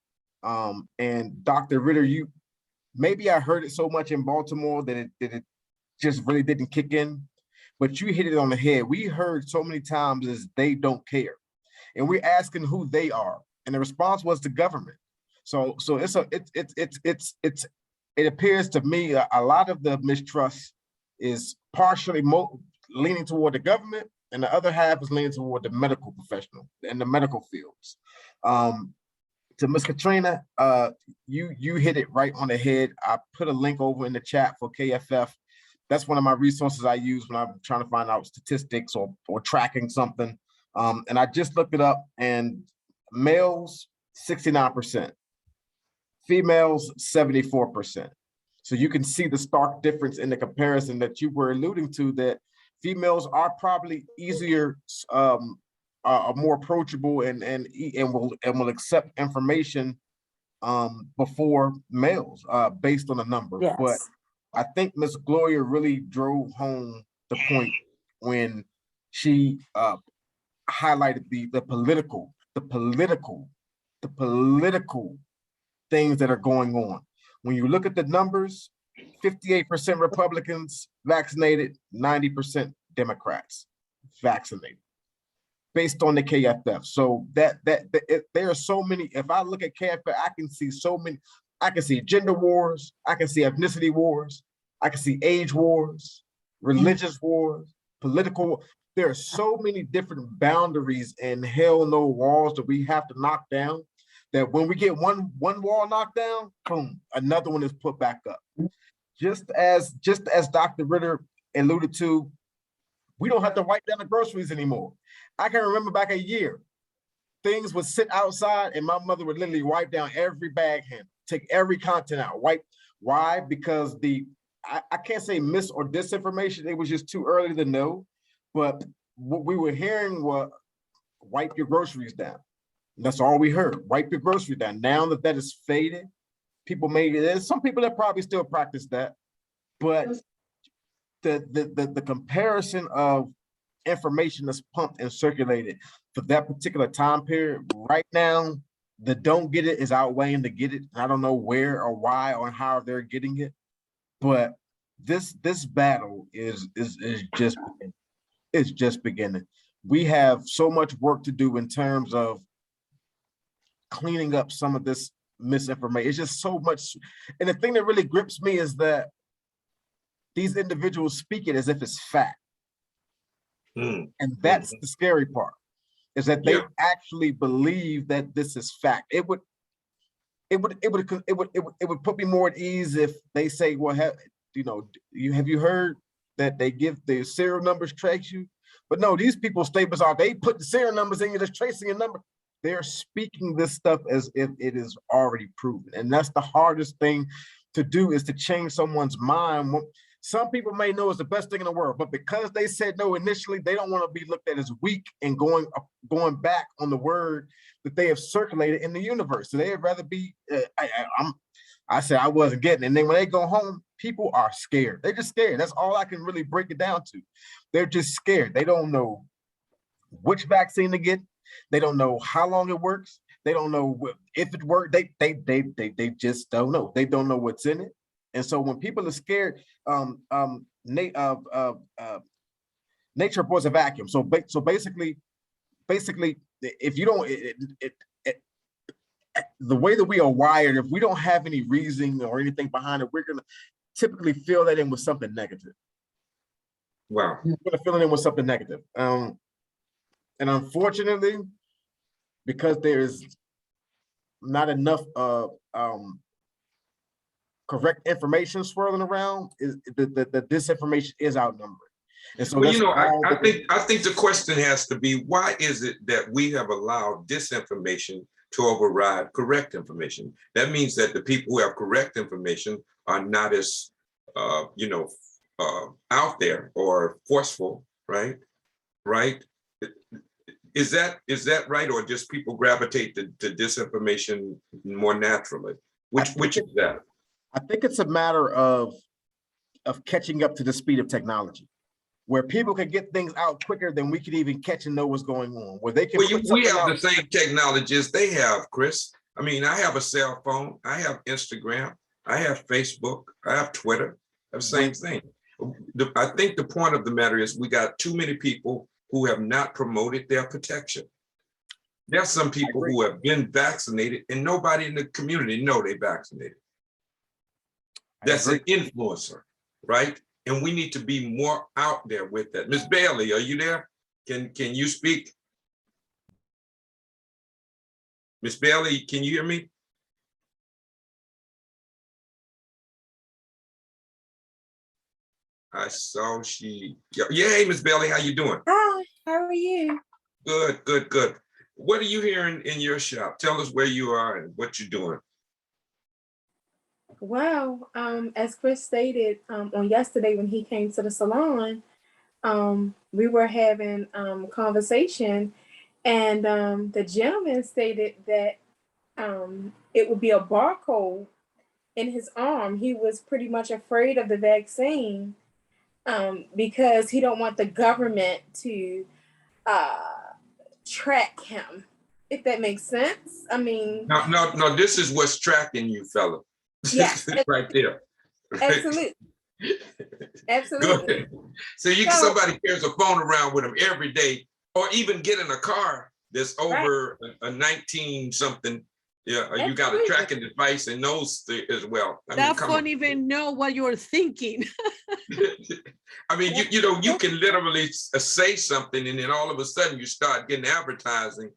And Dr. Ritter, maybe I heard it so much in Baltimore that it just really didn't kick in, but you hit it on the head. We heard so many times is they don't care, and we're asking who they are, and the response was the government. So it appears to me a lot of the mistrust is partially leaning toward the government, and the other half is leaning toward the medical professional and the medical fields. To Ms. Katrina, you hit it right on the head. I put a link over in the chat for KFF. That's one of my resources I use when I'm trying to find out statistics or tracking something. And I just looked it up, and males, 69%, females, 74%. So you can see the stark difference in the comparison that you were alluding to, that females are probably easier, are more approachable and will accept information before males based on the number. Yes. But I think Miss Gloria really drove home the point when she highlighted the political things that are going on. When you look at the numbers, 58% Republicans vaccinated, 90% Democrats vaccinated, based on the KFF. So there are so many. If I look at KFF, I can see so many. I can see gender wars. I can see ethnicity wars. I can see age wars, religious wars, political. There are so many different boundaries and hell no walls that we have to knock down, that when we get one wall knocked down, boom, another one is put back up. Just as Dr. Ritter alluded to, we don't have to wipe down the groceries anymore. I can remember back a year, things would sit outside and my mother would literally wipe down every bag handle, take every content out, wipe. Why? Because I can't say mis or disinformation, it was just too early to know, but what we were hearing was wipe your groceries down. That's all we heard, wipe your groceries down. Now that is faded, there's some people that probably still practice that, but the comparison of information that's pumped and circulated for that particular time period right now, the don't get it is outweighing the get it. I don't know where or why or how they're getting it, but this battle is just beginning. It's just beginning. We have so much work to do in terms of cleaning up some of this misinformation. It's just so much. And the thing that really grips me is that these individuals speak it as if it's fact. And that's the scary part, is that they actually believe that this is fact. It would put me more at ease if they say, well, have you heard that they give the serial numbers trace you? But no, these people's statements are, they put the serial numbers in, you're just tracing a number. They're speaking this stuff as if it is already proven. And that's the hardest thing to do, is to change someone's mind. Some people may know it's the best thing in the world, but because they said no initially, they don't want to be looked at as weak and going back on the word that they have circulated in the universe. So they'd rather be, I said I wasn't getting it. And then when they go home, people are scared. They're just scared. That's all I can really break it down to. They're just scared. They don't know which vaccine to get. They don't know how long it works. They don't know if it worked. They just don't know. They don't know what's in it. And so when people are scared, nature abhors a vacuum. So basically, if you don't, the way that we are wired, if we don't have any reason or anything behind it, we're gonna typically fill that in with something negative. Wow. We're gonna fill it in with something negative. And unfortunately, because there's not enough correct information swirling around, is the disinformation is outnumbered. And so Well, I think the question has to be, why is it that we have allowed disinformation to override correct information? That means that the people who have correct information are not as out there or forceful, right? Right? Is that right, or just people gravitate to disinformation more naturally? Which is that? I think it's a matter of catching up to the speed of technology, where people can get things out quicker than we could even catch and know what's going on. Where they can. Well, we have the same technology as they have, Chris. I mean, I have a cell phone, I have Instagram, I have Facebook, I have Twitter. I have the same thing. I think the point of the matter is we got too many people who have not promoted their protection. There are some people who have been vaccinated and nobody in the community know they vaccinated. That's an influencer, right? And we need to be more out there with that. Ms. Bailey, are you there? Can you speak? Ms. Bailey, can you hear me? I saw she, yeah, hey, Ms. Bailey, how you doing? Hi, how are you? Good, good, good. What are you hearing in your shop? Tell us where you are and what you're doing. Well, as Chris stated on yesterday when he came to the salon, we were having a conversation, and the gentleman stated that it would be a barcode in his arm. He was pretty much afraid of the vaccine because he don't want the government to track him, if that makes sense. I mean, no, this is what's tracking you, fella. Yeah, right there. Absolutely. Absolutely. So somebody carries a phone around with them every day, or even get in a car that's over a 19 something. Yeah, you got a tracking device and knows as well. That phone even know what you're thinking. I mean, you can literally say something and then all of a sudden you start getting advertising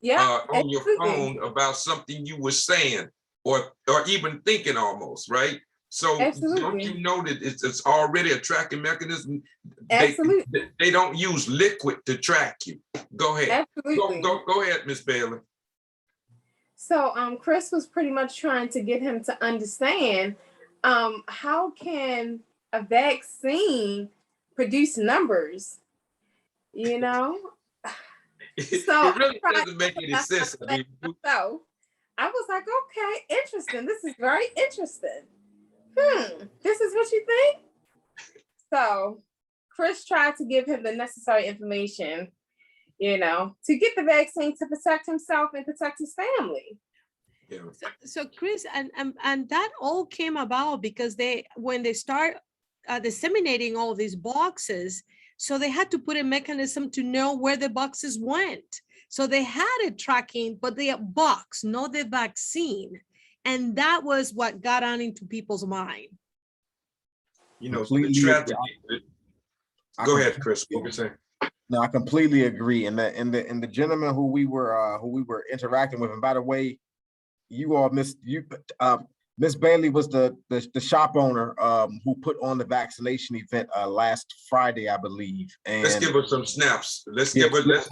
on your phone about something you were saying or even thinking almost, right? So don't you know that it's already a tracking mechanism? Absolutely. They don't use liquid to track you. Go ahead. Absolutely. Go ahead, Miss Bailey. So Chris was pretty much trying to get him to understand how can a vaccine produce numbers, you know? So it really doesn't make any sense. So I was like, okay, interesting. This is very interesting. This is what you think? So Chris tried to give him the necessary information, you know, to get the vaccine to protect himself and protect his family. Yeah. So Chris, and that all came about because when they start disseminating all these boxes, so they had to put a mechanism to know where the boxes went. So they had a tracking, but the box, not the vaccine. And that was what got on into people's mind. You know, the tragedy. Go ahead, Chris. What you say? No, I completely agree. And the gentleman who we were interacting with, and by the way, Miss Bailey was the shop owner who put on the vaccination event last Friday, I believe. And let's give her some snaps. Let's give us,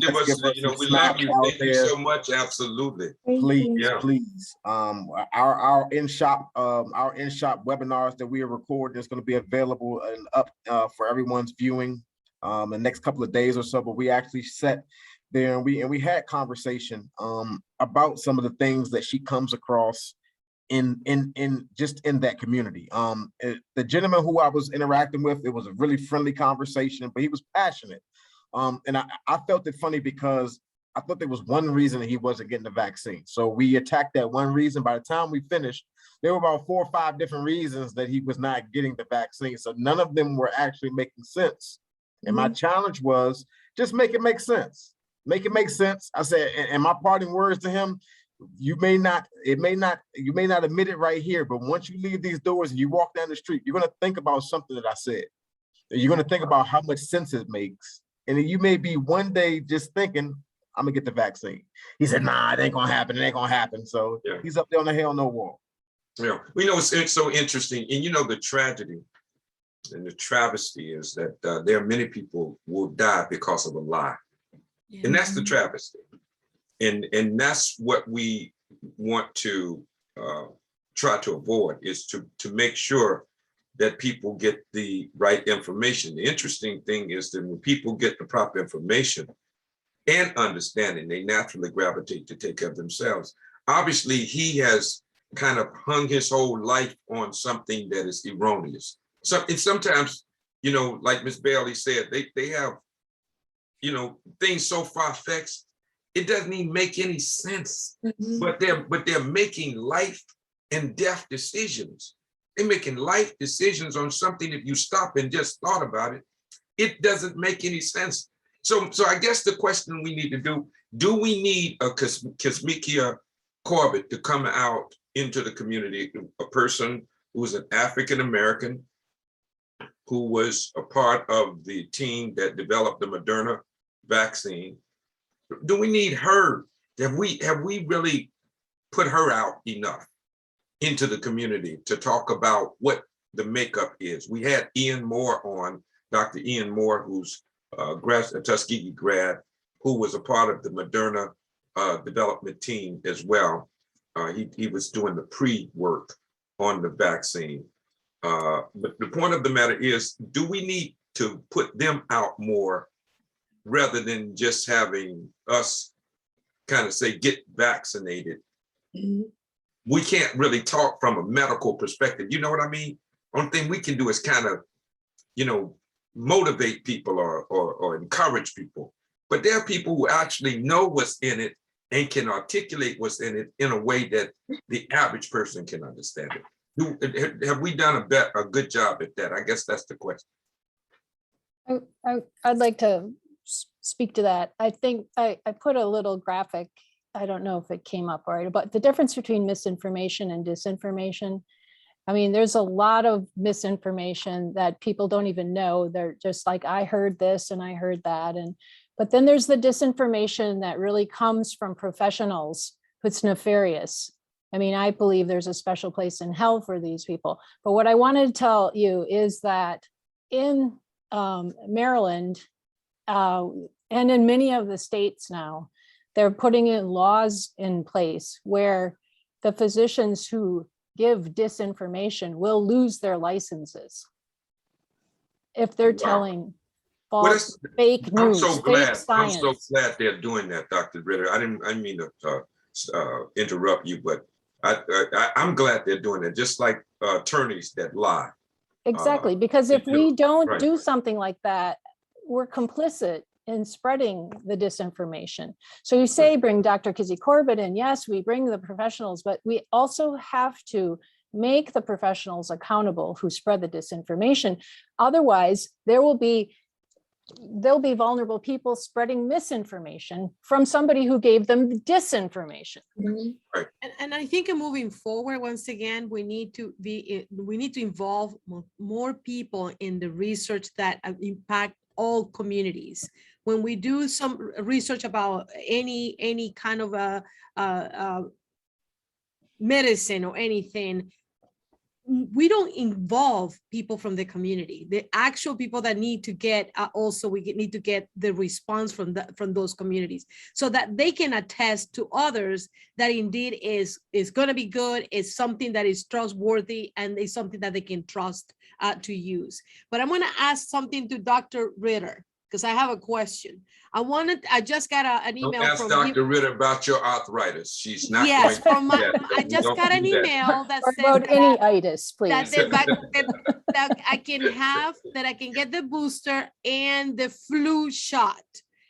you know, we love you. Thank you so much. Absolutely. Please, please. Our in-shop webinars that we are recording is going to be available and up for everyone's viewing the next couple of days or so. But we actually sat there and we had conversation about some of the things that she comes across in just in that community. The gentleman who I was interacting with, it was a really friendly conversation, but he was passionate. And I felt it funny because I thought there was one reason that he wasn't getting the vaccine. So we attacked that one reason. By the time we finished, there were about 4 or 5 different reasons that he was not getting the vaccine. So none of them were actually making sense. And my challenge was just make it make sense. Make it make sense. I said, and my parting words to him, you may not admit it right here, but once you leave these doors and you walk down the street, you're going to think about something that I said. You're going to think about how much sense it makes. And then you may be one day just thinking, I'm gonna get the vaccine. He said, nah, it ain't gonna happen. It ain't gonna happen. So yeah, he's up there on the hell no wall. Yeah, we know it's so interesting. And you know, the tragedy and the travesty is that there are many people who will die because of a lie. Yeah. And that's the travesty. And that's what we want to try to avoid, is to make sure that people get the right information. The interesting thing is that when people get the proper information and understanding, they naturally gravitate to take care of themselves. Obviously, he has kind of hung his whole life on something that is erroneous. So sometimes, you know, like Ms. Bailey said, they have, you know, things so far-fetched, it doesn't even make any sense. But they're making life and death decisions. They're making life decisions on something. If you stop and just thought about it, it doesn't make any sense. So I guess the question we need to do we need a Kizzmekia Corbett to come out into the community, a person who's an African-American, who was a part of the team that developed the Moderna vaccine? Do we need her? Have we really put her out enough into the community to talk about what the makeup is? We had Ian Moore on, Dr. Ian Moore, who's a Tuskegee grad, who was a part of the Moderna development team as well. He was doing the pre-work on the vaccine. But the point of the matter is, do we need to put them out more rather than just having us kind of say, get vaccinated? We can't really talk from a medical perspective. You know what I mean? Only thing we can do is kind of, you know, motivate people or encourage people. But there are people who actually know what's in it and can articulate what's in it in a way that the average person can understand it. Have we done a good job at that? I guess that's the question. I'd like to speak to that. I think I put a little graphic. I don't know if it came up already, but the difference between misinformation and disinformation. I mean, there's a lot of misinformation that people don't even know. They're just like, I heard this and I heard that. But then there's the disinformation that really comes from professionals who's nefarious. I mean, I believe there's a special place in hell for these people. But what I wanted to tell you is that in Maryland and in many of the states now, they're putting in laws in place where the physicians who give disinformation will lose their licenses if they're telling false, fake news, fake science. I'm so glad they're doing that, Dr. Ritter. I didn't mean to interrupt you, but I'm glad they're doing it, just like attorneys that lie. Exactly, because if we don't do something like that, we're complicit in spreading the disinformation. So you say bring Dr. Kizzy Corbett in. Yes, we bring the professionals, but we also have to make the professionals accountable who spread the disinformation. Otherwise, there'll be vulnerable people spreading misinformation from somebody who gave them disinformation. Right. And I think moving forward, once again, we need to involve more people in the research that impact all communities. When we do some research about any kind of a medicine or anything, we don't involve people from the community. The actual people that need to get need to get the response from those communities, so that they can attest to others that indeed is going to be good, is something that is trustworthy, and is something that they can trust to use. But I'm going to ask something to Dr. Ritter, because I have a question. I just got an Don't email ask from Dr. Ritter about your arthritis. She's not yes, going from to do that. I just Don't got an do that. email that Or said about any itis, that, please. that I can get the booster and the flu shot.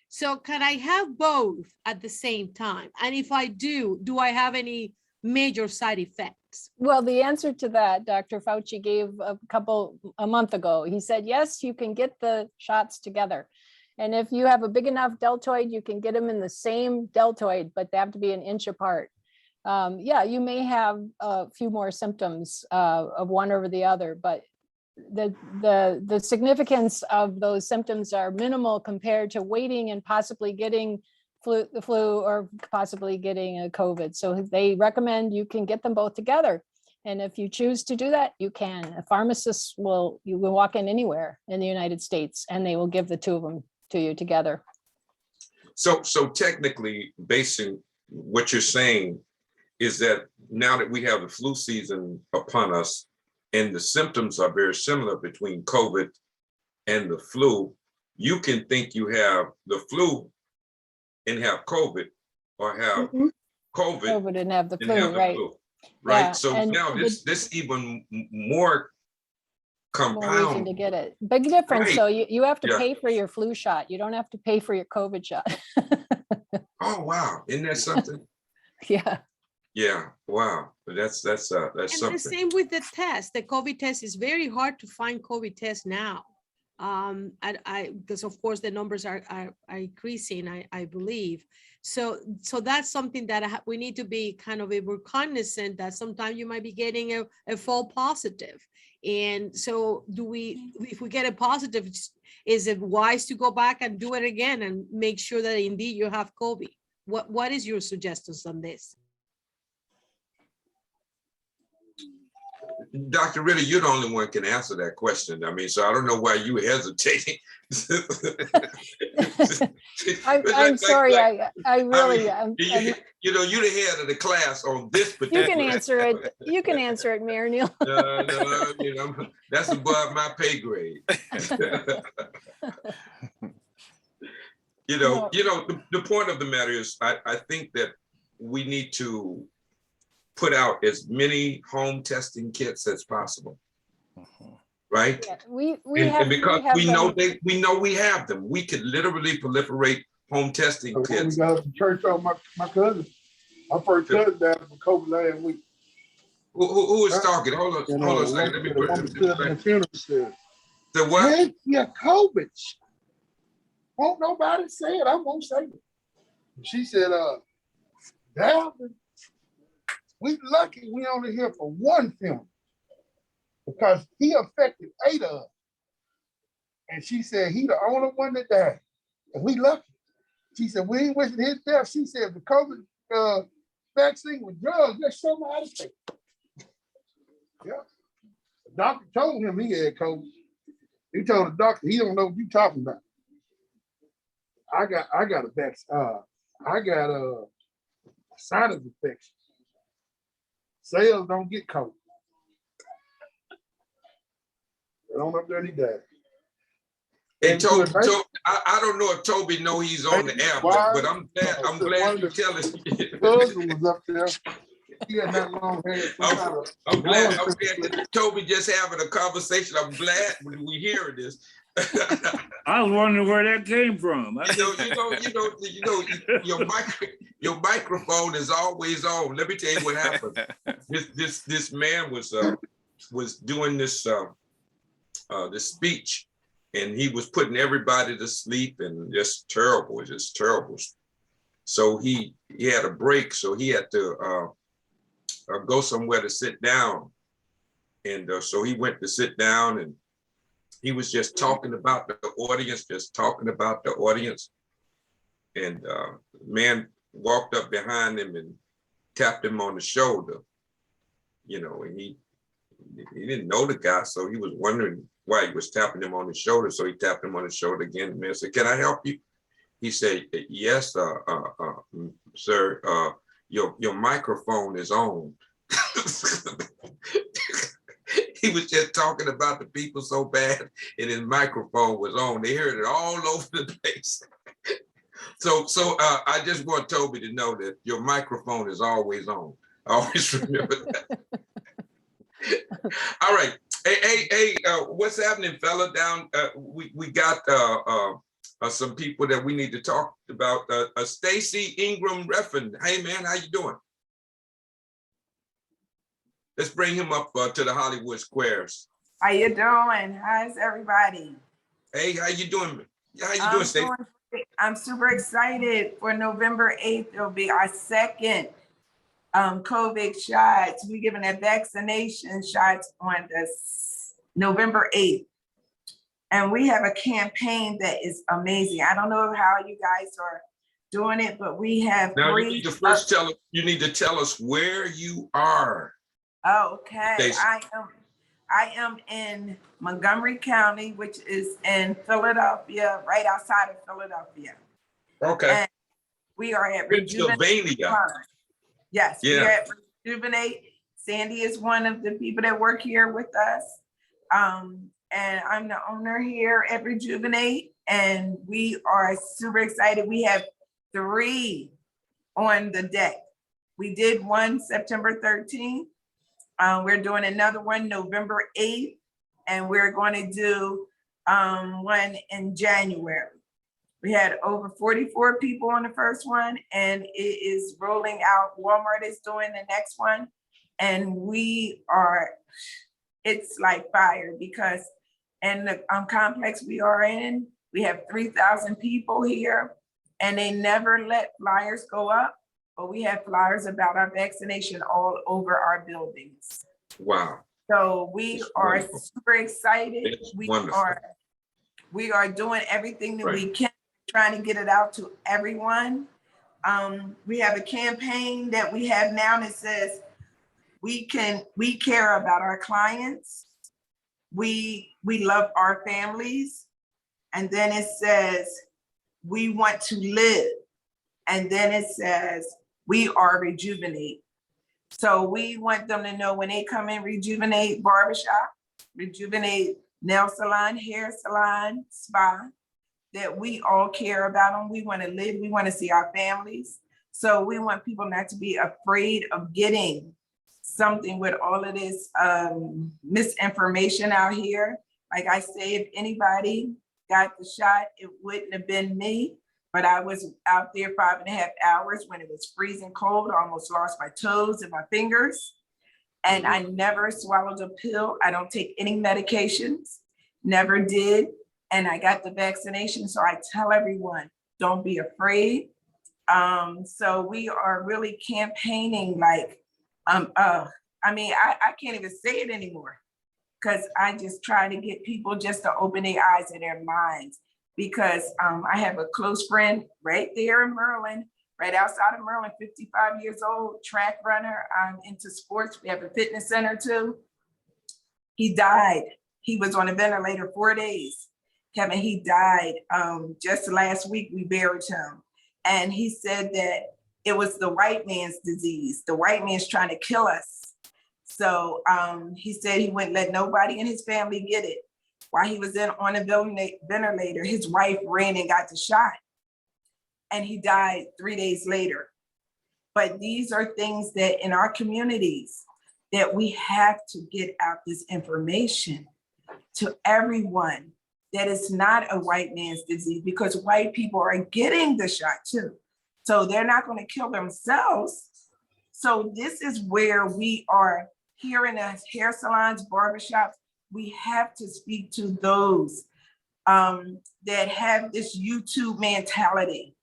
So can I have both at the same time? And if I do I have any major side effects? Well, the answer to that, Dr. Fauci gave a month ago. He said, yes, you can get the shots together. And if you have a big enough deltoid, you can get them in the same deltoid, but they have to be an inch apart. Yeah, you may have a few more symptoms of one over the other, but the significance of those symptoms are minimal compared to waiting and possibly getting the flu or possibly getting a COVID. So they recommend you can get them both together. And if you choose to do that, you can. A pharmacist you will walk in anywhere in the United States and they will give the two of them to you together. So technically, basing what you're saying is that now that we have the flu season upon us and the symptoms are very similar between COVID and the flu, you can think you have the flu and have COVID, or have COVID and have the and have flu, the right? flu, right? Yeah, So and now this even more more reason compound. to get it. Big difference. Right. So you have to Yeah. pay for your flu shot. You don't have to pay for your COVID shot. Oh wow, isn't that something? Yeah. Yeah, wow. That's And something. the same with the test. The COVID test is very hard to find COVID tests now. Because of course the numbers are increasing, I believe. So that's something that we need to be kind of we're cognizant that sometimes you might be getting a false positive. And so if we get a positive, is it wise to go back and do it again and make sure that indeed you have COVID? What is your suggestions on this? Dr. Ritter, you're the only one can answer that question. I mean, so I don't know why you hesitating. I'm sorry. I really, you know, you're the head of the class on this particular. you can answer it. You can answer it, Mayor Neal. No, you know, that's above my pay grade. No. The point of the matter is, I think that we need to put out as many home testing kits as possible, right? Yeah, we because have we know them. we know we have them. We could literally proliferate home testing So when we kits. got up to church on my cousin, my first cousin died from COVID last week. Who is talking? Hold on, And, hold on a second. Let me the put woman stood up in the funeral said, the what? "Heck, yeah, COVID. Won't nobody say it. I won't say it." She said, Dalvin, we lucky we only here for one funeral because he affected 8 of us. And she said, he the only one that died. And we lucky. She said, we ain't wishing his death. She said, the COVID vaccine with drugs, let's show him how to take it. Yeah. The doctor told him he had COVID. He told the doctor, he don't know what you talking about. I got a vaccine. I got a sinus infection. Sales don't get COVID. They don't up there, he died. And I don't know if Toby know he's on the air, but I'm glad you're telling me. Cousin was up there. He had that long hair. I'm glad that Toby just having a conversation. I'm glad when we hear this. I was wondering where that came from. Your microphone is always on. Let me tell you what happened. This man was doing this speech, and he was putting everybody to sleep, and just terrible. So he had a break, so he had to go somewhere to sit down, and so he went to sit down, and he was just talking about the audience, and the man walked up behind him and tapped him on the shoulder, and he didn't know the guy, so he was wondering why he was tapping him on the shoulder. So he tapped him on the shoulder again. The man said, "Can I help you?" He said, "Yes, sir. Your microphone is on." He was just talking about the people so bad, and his microphone was on. They heard it all over the place. So I just want Toby to know that your microphone is always on. Always remember that. All right. Hey, what's happening, fella? Down, we got some people that we need to talk about. Stacy Ingram Reffin. Hey, man, how you doing? Let's bring him up to the Hollywood Squares. How you doing? How's everybody? Hey, how you doing? How you doing, Stacy? I'm super excited for November 8th. It'll be our second COVID shots. We're giving a vaccination shots on November 8th. And we have a campaign that is amazing. I don't know how you guys are doing it, but we have now you need to first tell us where you are. Okay, Stacy. I am in Montgomery County, which is in Philadelphia, right outside of Philadelphia. Okay. And we are at Pennsylvania. Yes, yeah. We're at Rejuvenate. Sandy is one of the people that work here with us. And I'm the owner here at Rejuvenate, and we are super excited. We have 3 on the deck. We did one September 13th. We're doing another one November 8th, and we're going to do one in January. We had over 44 people on the first one, and it is rolling out. Walmart is doing the next one, and it's like fire, because in the complex we are in, we have 3,000 people here, and they never let flyers go up. But we have flyers about our vaccination all over our buildings. Wow. So we are super excited. Wonderful. We are doing everything that we can, trying to get it out to everyone. We have a campaign that we have now that says we care about our clients. We love our families. And then it says, we want to live. And then it says, we are Rejuvenate. So we want them to know when they come in Rejuvenate Barbershop, Rejuvenate Nail Salon, Hair Salon, Spa, that we all care about them. We want to live, we want to see our families. So we want people not to be afraid of getting something with all of this misinformation out here. Like I say, if anybody got the shot, it wouldn't have been me. But I was out there 5.5 hours when it was freezing cold. I almost lost my toes and my fingers. And I never swallowed a pill. I don't take any medications, never did. And I got the vaccination. So I tell everyone, don't be afraid. So we are really campaigning like, I can't even say it anymore, because I just try to get people just to open their eyes and their minds. Because I have a close friend right there in Maryland, right outside of Maryland, 55 years old, track runner. I'm into sports. We have a fitness center too. He died. He was on a ventilator 4 days. Kevin, he died just last week. We buried him. And he said that it was the white man's disease. The white man's trying to kill us. So he said he wouldn't let nobody in his family get it. While he was on a ventilator, his wife ran and got the shot, and he died 3 days later. But these are things that in our communities that we have to get out this information to everyone, that it's not a white man's disease, because white people are getting the shot too. So they're not going to kill themselves. So this is where we are here in the hair salons, barbershops. We have to speak to those that have this YouTube mentality.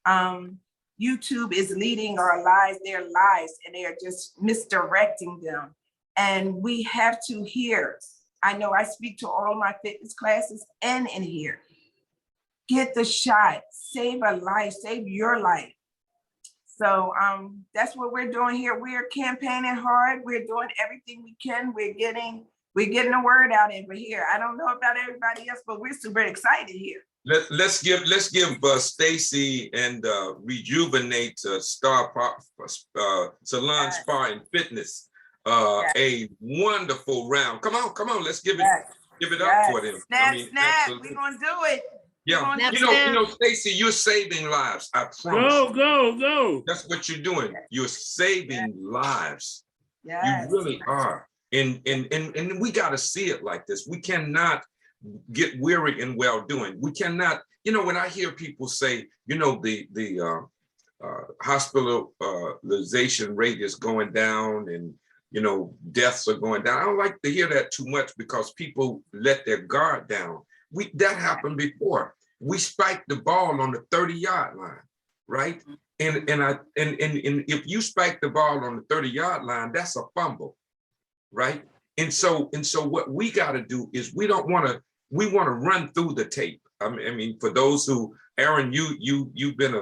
YouTube is leading their lives, and they are just misdirecting them. And we have to hear. I know I speak to all my fitness classes and in here. Get the shot, save a life, save your life. So that's what we're doing here. We're campaigning hard. We're doing everything we can. We're getting the word out over here. I don't know about everybody else, but we're super excited here. Let's give Stacy and Rejuvenate Salon, Spa, and Fitness a wonderful round. Come on, let's give it up for them. Snap, we're gonna do it. Yeah, Stacy, you're saving lives. I promise. Go. That's what you're doing. You're saving lives. Yes. You really are. And we got to see it like this. We cannot get weary in well doing. We cannot, when I hear people say, the hospitalization rate is going down and deaths are going down. I don't like to hear that too much because people let their guard down. That happened before. We spiked the ball on the 30-yard line, right? And if you spike the ball on the 30-yard line, that's a fumble, right? And so what we got to do is we want to run through the tape. I mean, for those who, Aaron, you've been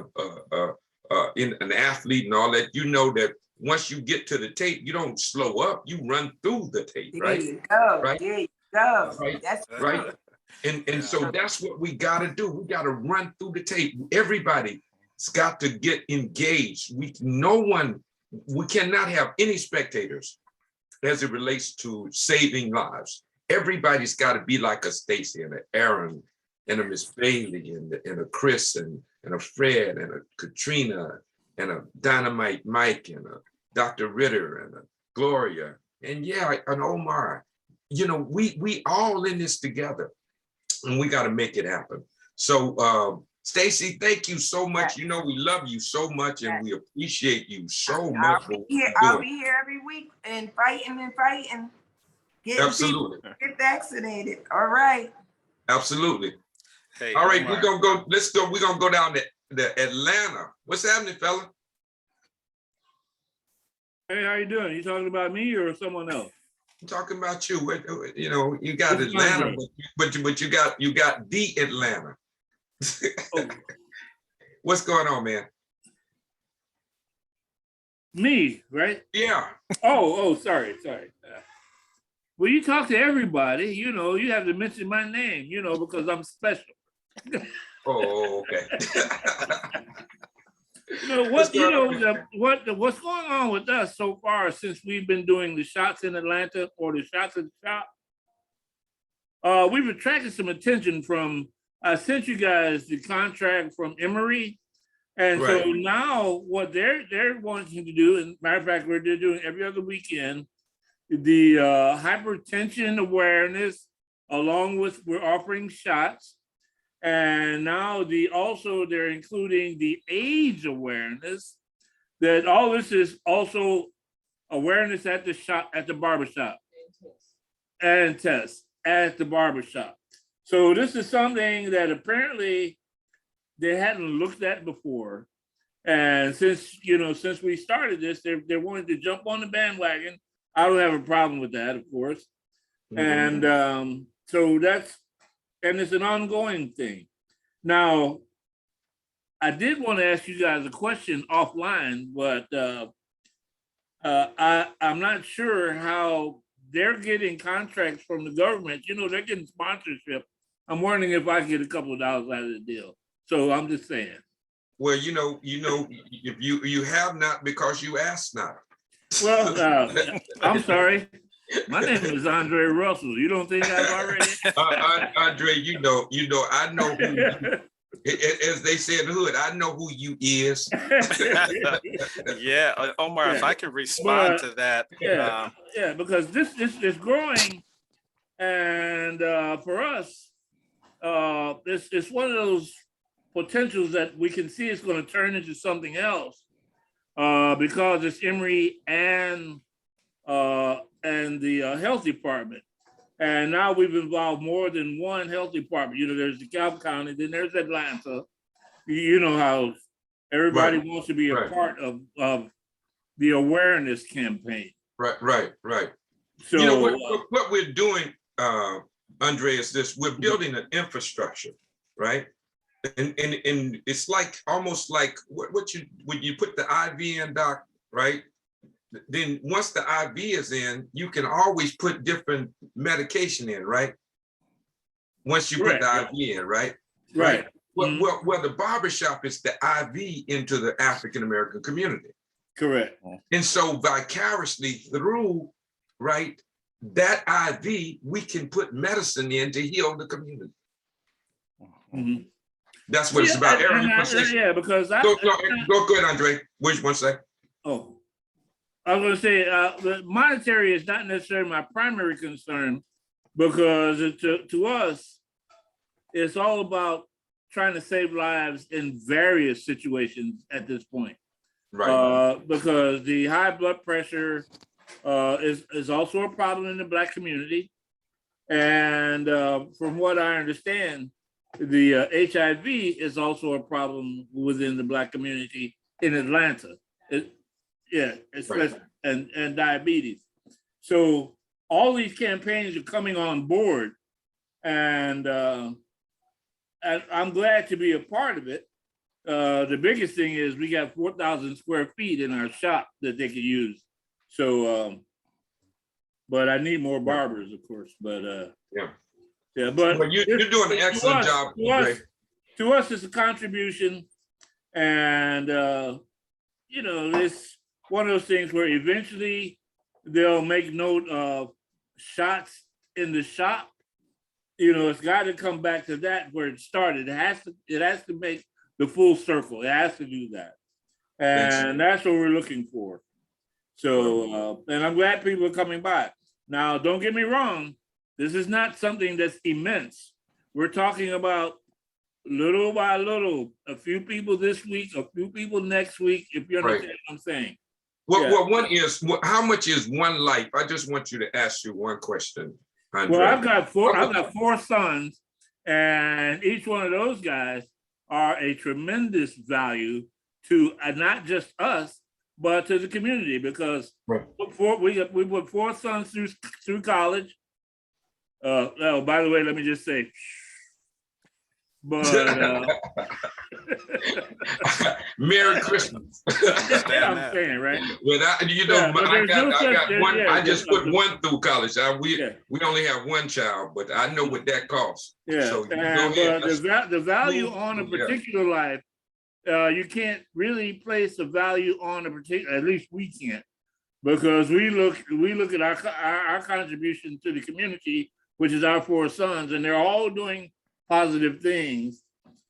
an athlete and all that, that once you get to the tape, you don't slow up, you run through the tape, right? There you go. Right? There you go. Right. That's right. And so that's what we got to do. We got to run through the tape. Everybody's got to get engaged. We cannot have any spectators as it relates to saving lives. Everybody's got to be like a Stacy and an Aaron and a Miss Bailey and a Chris and a Fred and a Katrina and a Dynamite Mike and a Dr. Ritter and a Gloria and an Omar. We all in this together and we got to make it happen. So Stacy, thank you so much. We love you so much and we appreciate you so much. I'll be here every week and fighting. Absolutely. Get vaccinated. All right. Absolutely. Hey, all right, Omar. we're gonna go. Let's go. We're gonna go down to Atlanta. What's happening, fella? Hey, how you doing? You talking about me or someone else? I'm talking about you. You got Atlanta, but you got the Atlanta. Oh. What's going on, man? Me, right? Yeah. Oh, sorry. Well, you talk to everybody, you have to mention my name, because I'm special. Oh, okay. What's going on with us so far since we've been doing the shots in Atlanta or the shots at the shop? We've attracted some attention from, I sent you guys the contract from Emory. And right. So now what they're wanting to do, and matter of fact, they're doing every other weekend, the hypertension awareness, along with we're offering shots. And now they're including the AIDS awareness, that all this is also awareness at the barbershop and tests at the barbershop. So this is something that apparently they hadn't looked at before. And since we started this, they wanted to jump on the bandwagon. I don't have a problem with that, of course. Mm-hmm. And so it's an ongoing thing. Now, I did want to ask you guys a question offline, but I'm not sure how they're getting contracts from the government. They're getting sponsorship. I'm wondering if I can get a couple of dollars out of the deal. So I'm just saying. Well, if you have not because you asked not. Well, I'm sorry. My name is Andre Russell. You don't think I've already? Andre, I know who you, as they say in the hood, I know who you is. Yeah, Omar, if I could respond to that. Yeah, because this is growing, and for us, it's one of those potentials that we can see it's going to turn into something else, because it's Emory and the health department. And now we've involved more than one health department. There's DeKalb County, then there's Atlanta. You know how everybody wants to be a part of the awareness campaign. Right. So what we're doing, Andre, is this: we're building an infrastructure, right? And it's almost like when you put the IV in, doc, right? Then once the IV is in, you can always put different medication in, right? Once you put the IV in, right? Right. Well, the barbershop is the IV into the African-American community. Correct. And so vicariously through, right, that IV, we can put medicine in to heal the community. Mhm. That's what it's about. Yeah, Aaron, and you want to say yeah, because go ahead, Andre. Wait 1 sec. Oh, I was going to say the monetary is not necessarily my primary concern, because to us, it's all about trying to save lives in various situations at this point. Right. Because the high blood pressure is also a problem in the Black community. And from what I understand, the HIV is also a problem within the Black community in Atlanta. Especially, and diabetes. So all these campaigns are coming on board, and I'm glad to be a part of it. The biggest thing is we got 4,000 square feet in our shop that they can use. So, but I need more barbers, of course. But but well, you're doing an excellent job. To us, it's a contribution, and it's one of those things where eventually they'll make note of shots in the shop. It's got to come back to that where it started. It has to make the full circle. It has to do that, and that's what we're looking for. So, and I'm glad people are coming by. Now, don't get me wrong. This is not something that's immense. We're talking about little by little, a few people this week, a few people next week, if you understand what I'm saying. Well, one is, how much is one life? I just want you to ask you one question, Andre. Well, I've got four sons, and each one of those guys are a tremendous value to not just us, but to the community, because we put 4 sons through college. Oh, by the way, let me just say, but Merry Christmas. I'm saying, right? Well, I just put one through college. We only have one child, but I know what that costs. Yeah, so the value on a particular life, you can't really place a value on a particular. At least we can't, because we look at our contribution to the community, which is our 4 sons, and they're all doing positive things.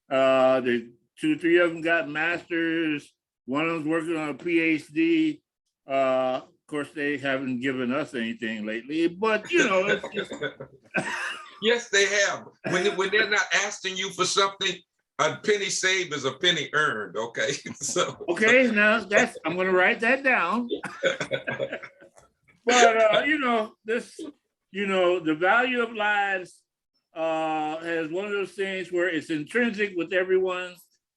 The 2-3 of them got masters. One of them's working on a PhD. Of course, they haven't given us anything lately, but it's just... Yes, they have. When they're not asking you for something, a penny saved is a penny earned. Okay, so okay, now I'm going to write that down. But the value of lives has one of those things where it's intrinsic with everyone.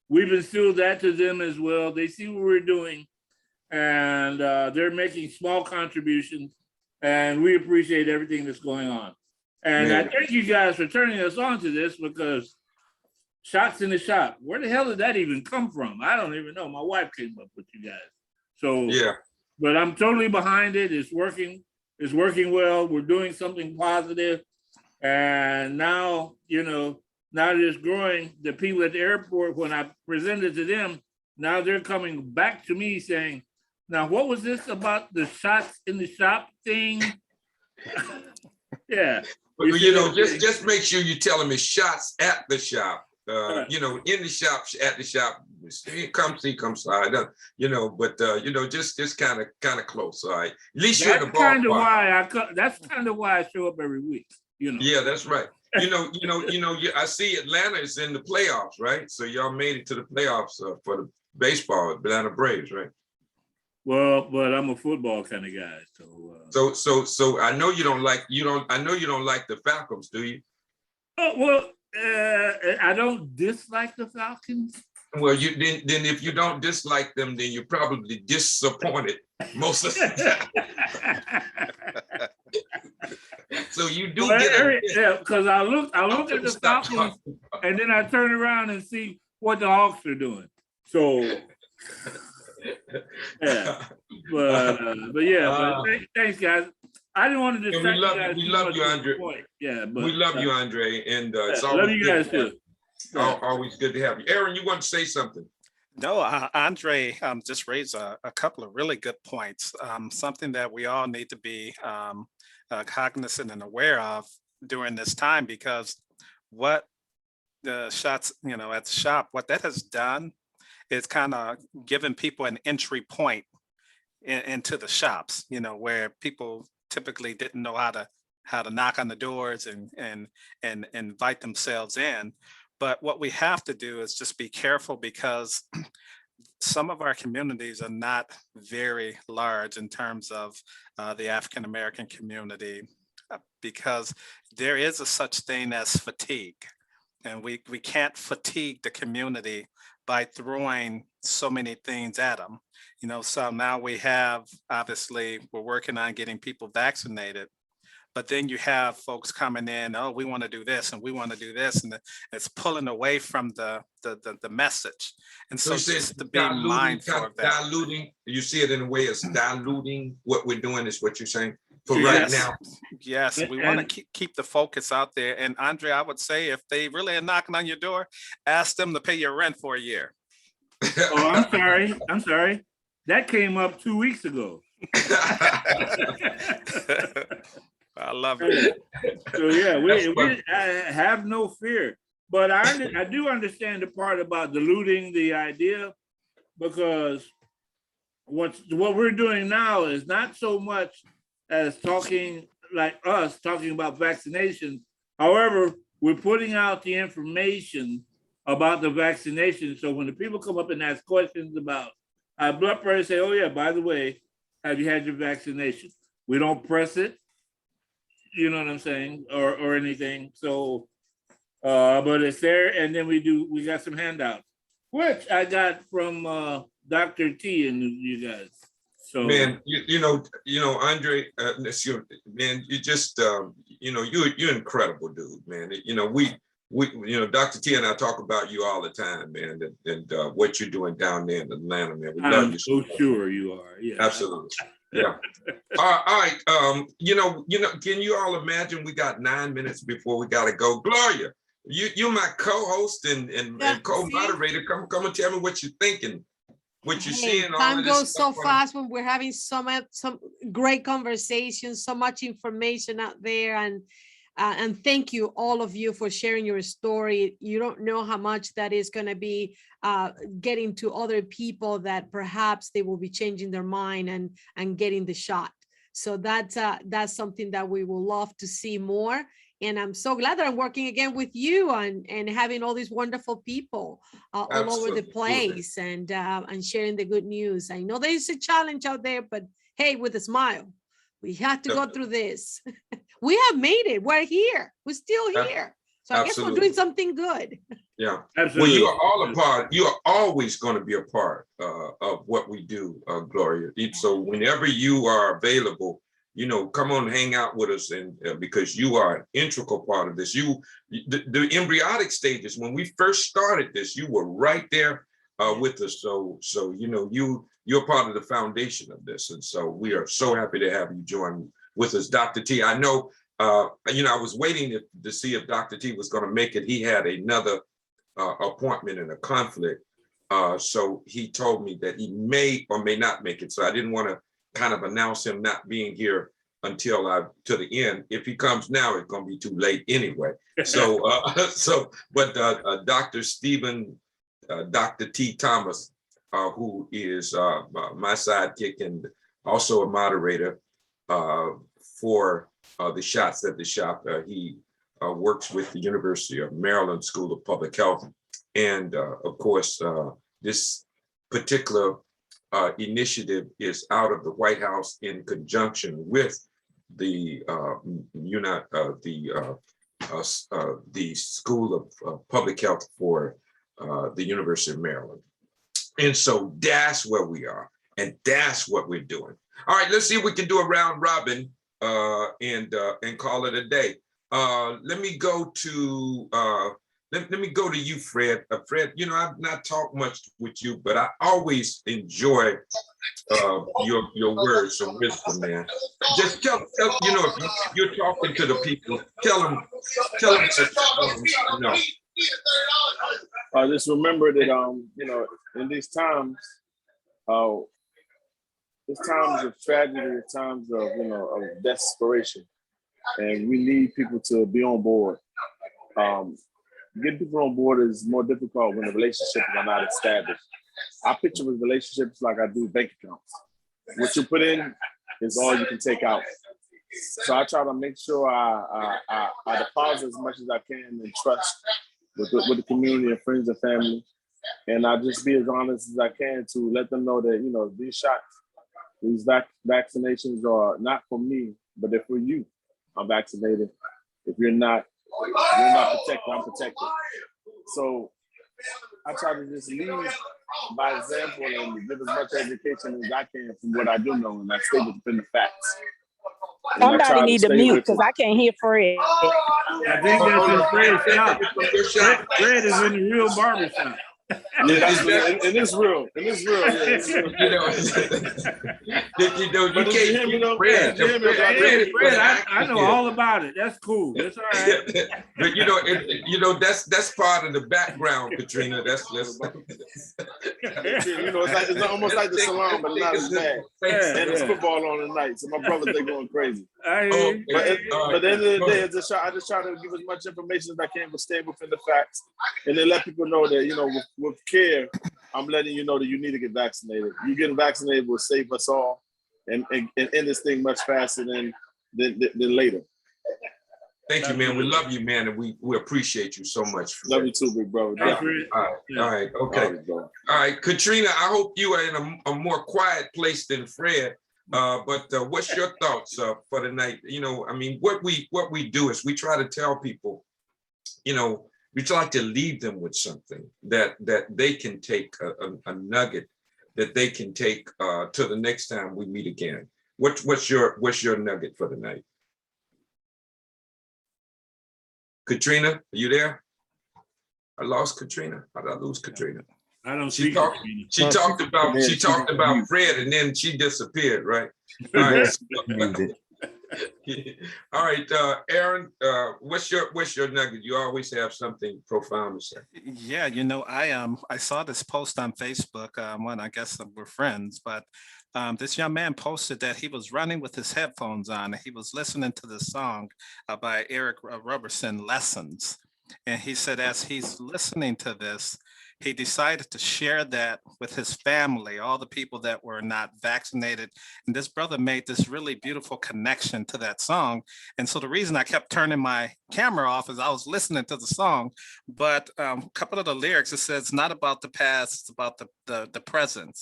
We've instilled that to them as well. They see what we're doing, and they're making small contributions, and we appreciate everything that's going on. And I thank you guys for turning us on to this, because shots in the shop, where the hell did that even come from? I don't even know. My wife came up with you guys. So but I'm totally behind it. It's working. It's working well. We're doing something positive. And now, now it's growing. The people at the airport, when I presented to them, now they're coming back to me saying, now, what was this about the shots in the shop thing? Yeah. But, just make sure you tell them it's shots at the shop. In the shop, at the shop, come see, come slide, but just kind of close, all right. At least you're in the ballpark. That's kind of why I show up every week. Yeah, that's right. I see Atlanta is in the playoffs, right? So y'all made it to the playoffs for the baseball, Atlanta Braves, right? Well, but I'm a football kind of guy, so. So I know you don't like the Falcons, do you? Oh well, I don't dislike the Falcons. Well, then if you don't dislike them, then you're probably disappointed most of the time. So you do because I look at the Falcons and then I turn around and see what the Hawks are doing. So thanks guys. I didn't want to distract you guys. We love you, Andre. We love you, Andre, and it's always love you guys too. Always good to have you. Aaron, you want to say something? No, Andre just raised a couple of really good points. Something that we all need to be cognizant and aware of during this time, because what the shots, at the shop, what that has done is kind of given people an entry point into the shops, where people typically didn't know how to knock on the doors and invite themselves in. But what we have to do is just be careful, because some of our communities are not very large in terms of the African American community, because there is a such thing as fatigue. And we can't fatigue the community by throwing so many things at them. So now we have, obviously, we're working on getting people vaccinated. But then you have folks coming in, oh, we want to do this and we want to do this, and it's pulling away from the message. And so just to be mindful of that. Diluting, you see it in a way it's diluting what we're doing, is what you're saying for right now. Yes, we want to keep the focus out there. And Andre, I would say, if they really are knocking on your door, ask them to pay your rent for a year. Oh, I'm sorry. That came up 2 weeks ago. I love it. So yeah, I have no fear, but I do understand the part about diluting the idea, because what we're doing now is not so much as talking about vaccinations. However, we're putting out the information about the vaccination. So when the people come up and ask questions about our blood pressure, say, oh yeah, by the way, have you had your vaccination? We don't press it. You know what I'm saying, or anything. So, but it's there, and then we got some handouts, which I got from Dr. T and you guys. So man, you know, Andre, man, you just you're incredible, dude, man. We Dr. T and I talk about you all the time, man, and what you're doing down there in Atlanta, man. We love you. So sure you are. Yeah, absolutely. Yeah. All right. Can you all imagine we got 9 minutes before we gotta go? Gloria, you're my co-host and co-moderator. Come and tell me what you're thinking, what you're seeing. Time goes so fast when we're having some great conversations, so much information out there, and thank you, all of you, for sharing your story. You don't know how much that is going to be getting to other people, that perhaps they will be changing their mind and getting the shot. So that's something that we will love to see more. And I'm so glad that I'm working again with you and having all these wonderful people all over the place and sharing the good news. I know there is a challenge out there, but hey, with a smile, we had to go through this. We have made it. We're here. We're still here. So I guess we're doing something good. Yeah. Absolutely. Well, you are all a part. You are always going to be a part of what we do, Gloria. So whenever you are available, come on, hang out with us, and because you are an integral part of this. The embryonic stages, when we first started this, you were right there with us. So you're part of the foundation of this, and so we are so happy to have you join with us, Dr. T. I know, I was waiting to see if Dr. T was going to make it. He had another appointment and a conflict, so he told me that he may or may not make it. So I didn't want to kind of announce him not being here until to the end. If he comes now, it's going to be too late anyway. So, but Dr. Stephen, Dr. T. Thomas, who is my sidekick and also a moderator for the Shots at the Shop. He works with the University of Maryland School of Public Health. And of course, this particular initiative is out of the White House in conjunction with the School of Public Health for the University of Maryland. And so that's where we are, and that's what we're doing. All right, let's see if we can do a round robin and call it a day. Let me go to you, Fred. Fred, I've not talked much with you, but I always enjoy your words of wisdom, man. Just tell if you're talking to the people, tell them that, Just remember that, you know, in these times, it's times of tragedy, it's times of, you know, of desperation, and we need people to be on board. Getting people on board is more difficult when the relationships are not established. I picture with relationships like I do bank accounts. What you put in is all you can take out. So I try to make sure I deposit as much as I can in trust with the community and friends and family. And I just be as honest as I can to let them know that, you know, these shots, these vaccinations are not for me, but they're for you. I'm vaccinated. If you're not protected, I'm protected. So I try to just lead by example and give as much education as I can from what I do know, and I stay within the facts. And Somebody need to mute because I can't hear Fred. I think that's in Fred's shop. Fred is in the real barber shop. Yeah, and it's real. And it's real. You know, you can't keep Fred. I know all about it. That's cool. That's all right. But you know, that's part of the background, Katrina. That's you know, it's almost like the salon, but not as bad. And it's football on tonight, so my brothers they going crazy. But at the end of the day, I just try to give as much information as I can, but stay within the facts, and then let people know that, you know, with care, I'm letting you know that you need to get vaccinated. You getting vaccinated will save us all and end this thing much faster than later. Thank you, man. We love you, man, and we appreciate you so much. Love you too, big brother. All right, okay. All right, Katrina, I hope you are in a more quiet place than Fred. But what's your thoughts for the night? You know, I mean, what we do is we try to tell people, you know, we try to leave them with something that they can take, a nugget that they can take to the next time we meet again. What's your nugget for the night? Katrina, are you there? I lost Katrina. How did I lose Katrina? I don't She see talked. Katrina. She talked about Fred, and then she disappeared. Right. All right. All right, Aaron. What's your nugget? You always have something profound to say. Yeah, you know, I saw this post on Facebook. When I guess we're friends, but this young man posted that he was running with his headphones on and he was listening to the song by Eric Roberson, Lessons. And he said, as he's listening to this, he decided to share that with his family, all the people that were not vaccinated. And this brother made this really beautiful connection to that song. And so the reason I kept turning my camera off is I was listening to the song, but a couple of the lyrics, it says, not about the past, it's about the present.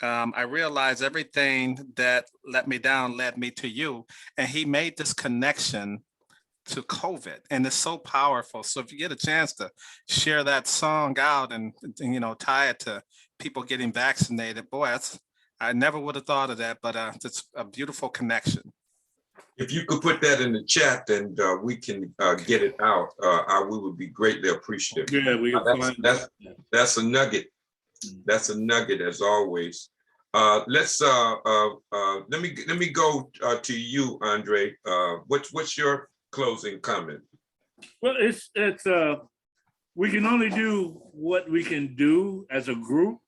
I realized everything that let me down led me to you. And he made this connection to COVID, and it's so powerful. So if you get a chance to share that song out and you know, tie it to people getting vaccinated, boy, I never would have thought of that, but it's a beautiful connection. If you could put that in the chat, and we can get it out, we would be greatly appreciative. Yeah, that's a nugget. That's a nugget as always. Let's let me go to you, Andre. What's your closing comment? Well, it's we can only do what we can do as a group,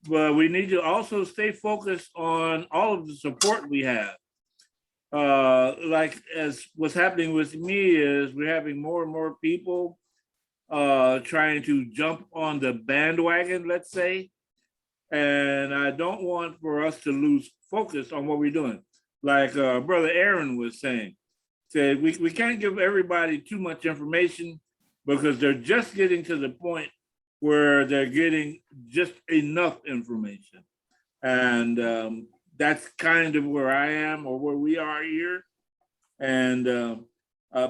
but we need to also stay focused on all of the support we have. Like as what's happening with me is we're having more and more people trying to jump on the bandwagon, let's say, and I don't want for us to lose focus on what we're doing. Like Brother Aaron was saying, we can't give everybody too much information because they're just getting to the point where they're getting just enough information. And that's kind of where I am or where we are here. And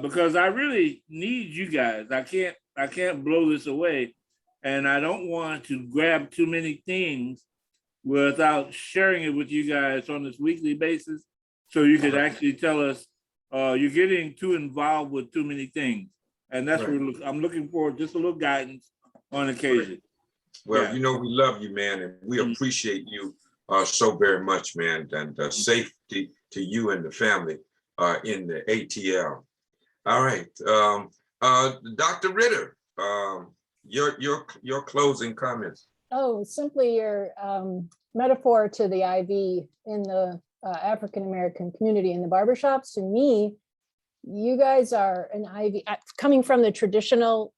because I really need you guys, I can't blow this away. And I don't want to grab too many things without sharing it with you guys on this weekly basis. So you could actually tell us, you're getting too involved with too many things. And that's where I'm looking for just a little guidance on occasion. Well, you know, we love you, man, and we appreciate you so very much, man, and safety to you and the family in the ATL. All right, Dr. Ritter, your closing comments. Oh, simply your metaphor to the IV in the African-American community in the barbershops. To me, you guys are an IV, coming from the traditional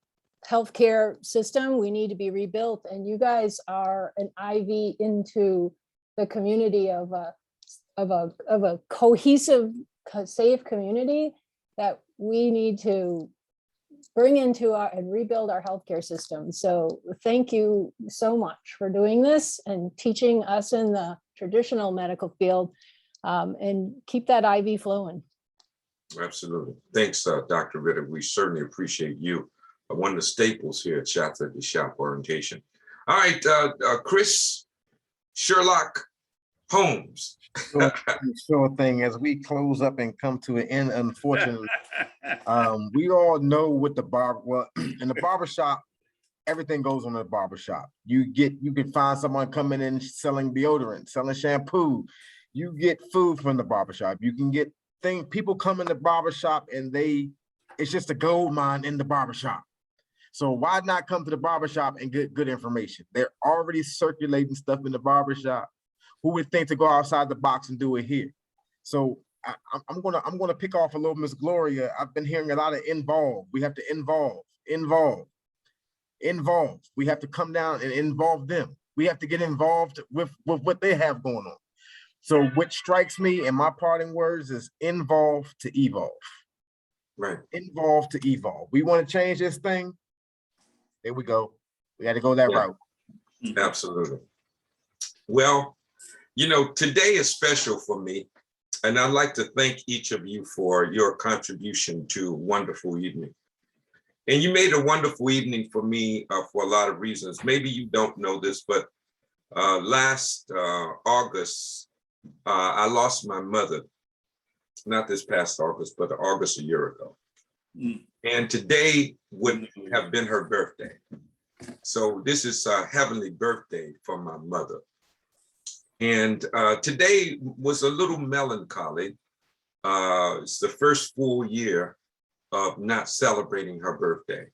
healthcare system, we need to be rebuilt, and you guys are an IV into the community of a cohesive, safe community that we need to bring into and rebuild our healthcare system. So thank you so much for doing this and teaching us in the traditional medical field, and keep that IV flowing. Absolutely. Thanks, Dr. Ritter. We certainly appreciate you. One of the staples here at Shots at the Shop orientation. All right, Chris Sherlock Holmes. Sure thing. As we close up and come to an end, unfortunately, we all know what in the barbershop, everything goes on in the barbershop. You can find someone coming in selling deodorant, selling shampoo. You get food from the barbershop. You can get people come in the barbershop and it's just a gold mine in the barbershop. So why not come to the barbershop and get good information? They're already circulating stuff in the barbershop. Who would think to go outside the box and do it here? So I'm gonna pick off a little Miss Gloria. I've been hearing a lot of involve. We have to involve. We have to come down and involve them. We have to get involved with what they have going on. So what strikes me in my parting words is involve to evolve. Right. Involve to evolve. We want to change this thing. There we go. We got to go that route. Absolutely. Well, you know, today is special for me, and I'd like to thank each of you for your contribution to a wonderful evening. And you made a wonderful evening for me for a lot of reasons. Maybe you don't know this, but last August, I lost my mother. Not this past August, but August a year ago. And today would have been her birthday. So this is a heavenly birthday for my mother. And today was a little melancholy. It's the first full year of not celebrating her birthday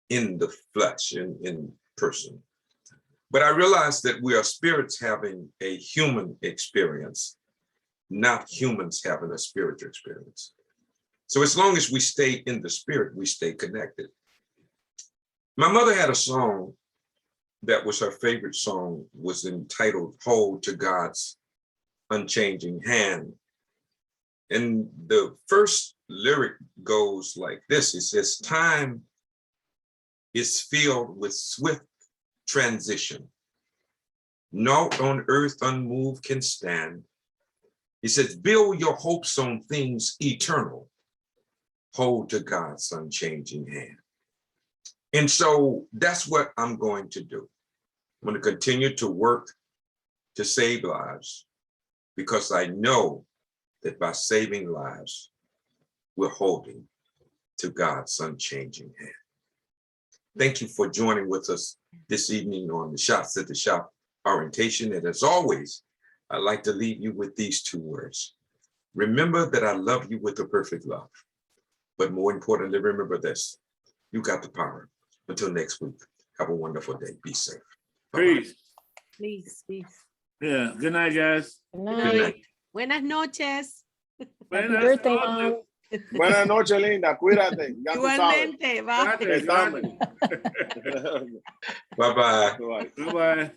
in the flesh, in person. But I realized that we are spirits having a human experience, not humans having a spiritual experience. So as long as we stay in the spirit, we stay connected. My mother had a song that was her favorite song, was entitled Hold to God's Unchanging Hand. And the first lyric goes like this. It says, time is filled with swift transition. Naught on earth unmoved can stand. He says, build your hopes on things eternal. Hold to God's unchanging hand. And so that's what I'm going to do. I'm going to continue to work to save lives, because I know that by saving lives, we're holding to God's unchanging hand. Thank you for joining with us this evening on the Shots at the Shop orientation. And as always, I'd like to leave you with these two words. Remember that I love you with a perfect love. But more importantly, remember this, you got the power. Until next week, have a wonderful day. Be safe. Bye-bye. Peace. Please, please. Yeah. Good night, guys. Good Good night. night. Buenas noches. Happy Buenas birthday, noches. Mom. Buenas noches, linda. Cuídate. Ya tú sabes. Igualmente, va. Gracias, Estamos. gracias. Bye-bye. Bye. Bye-bye.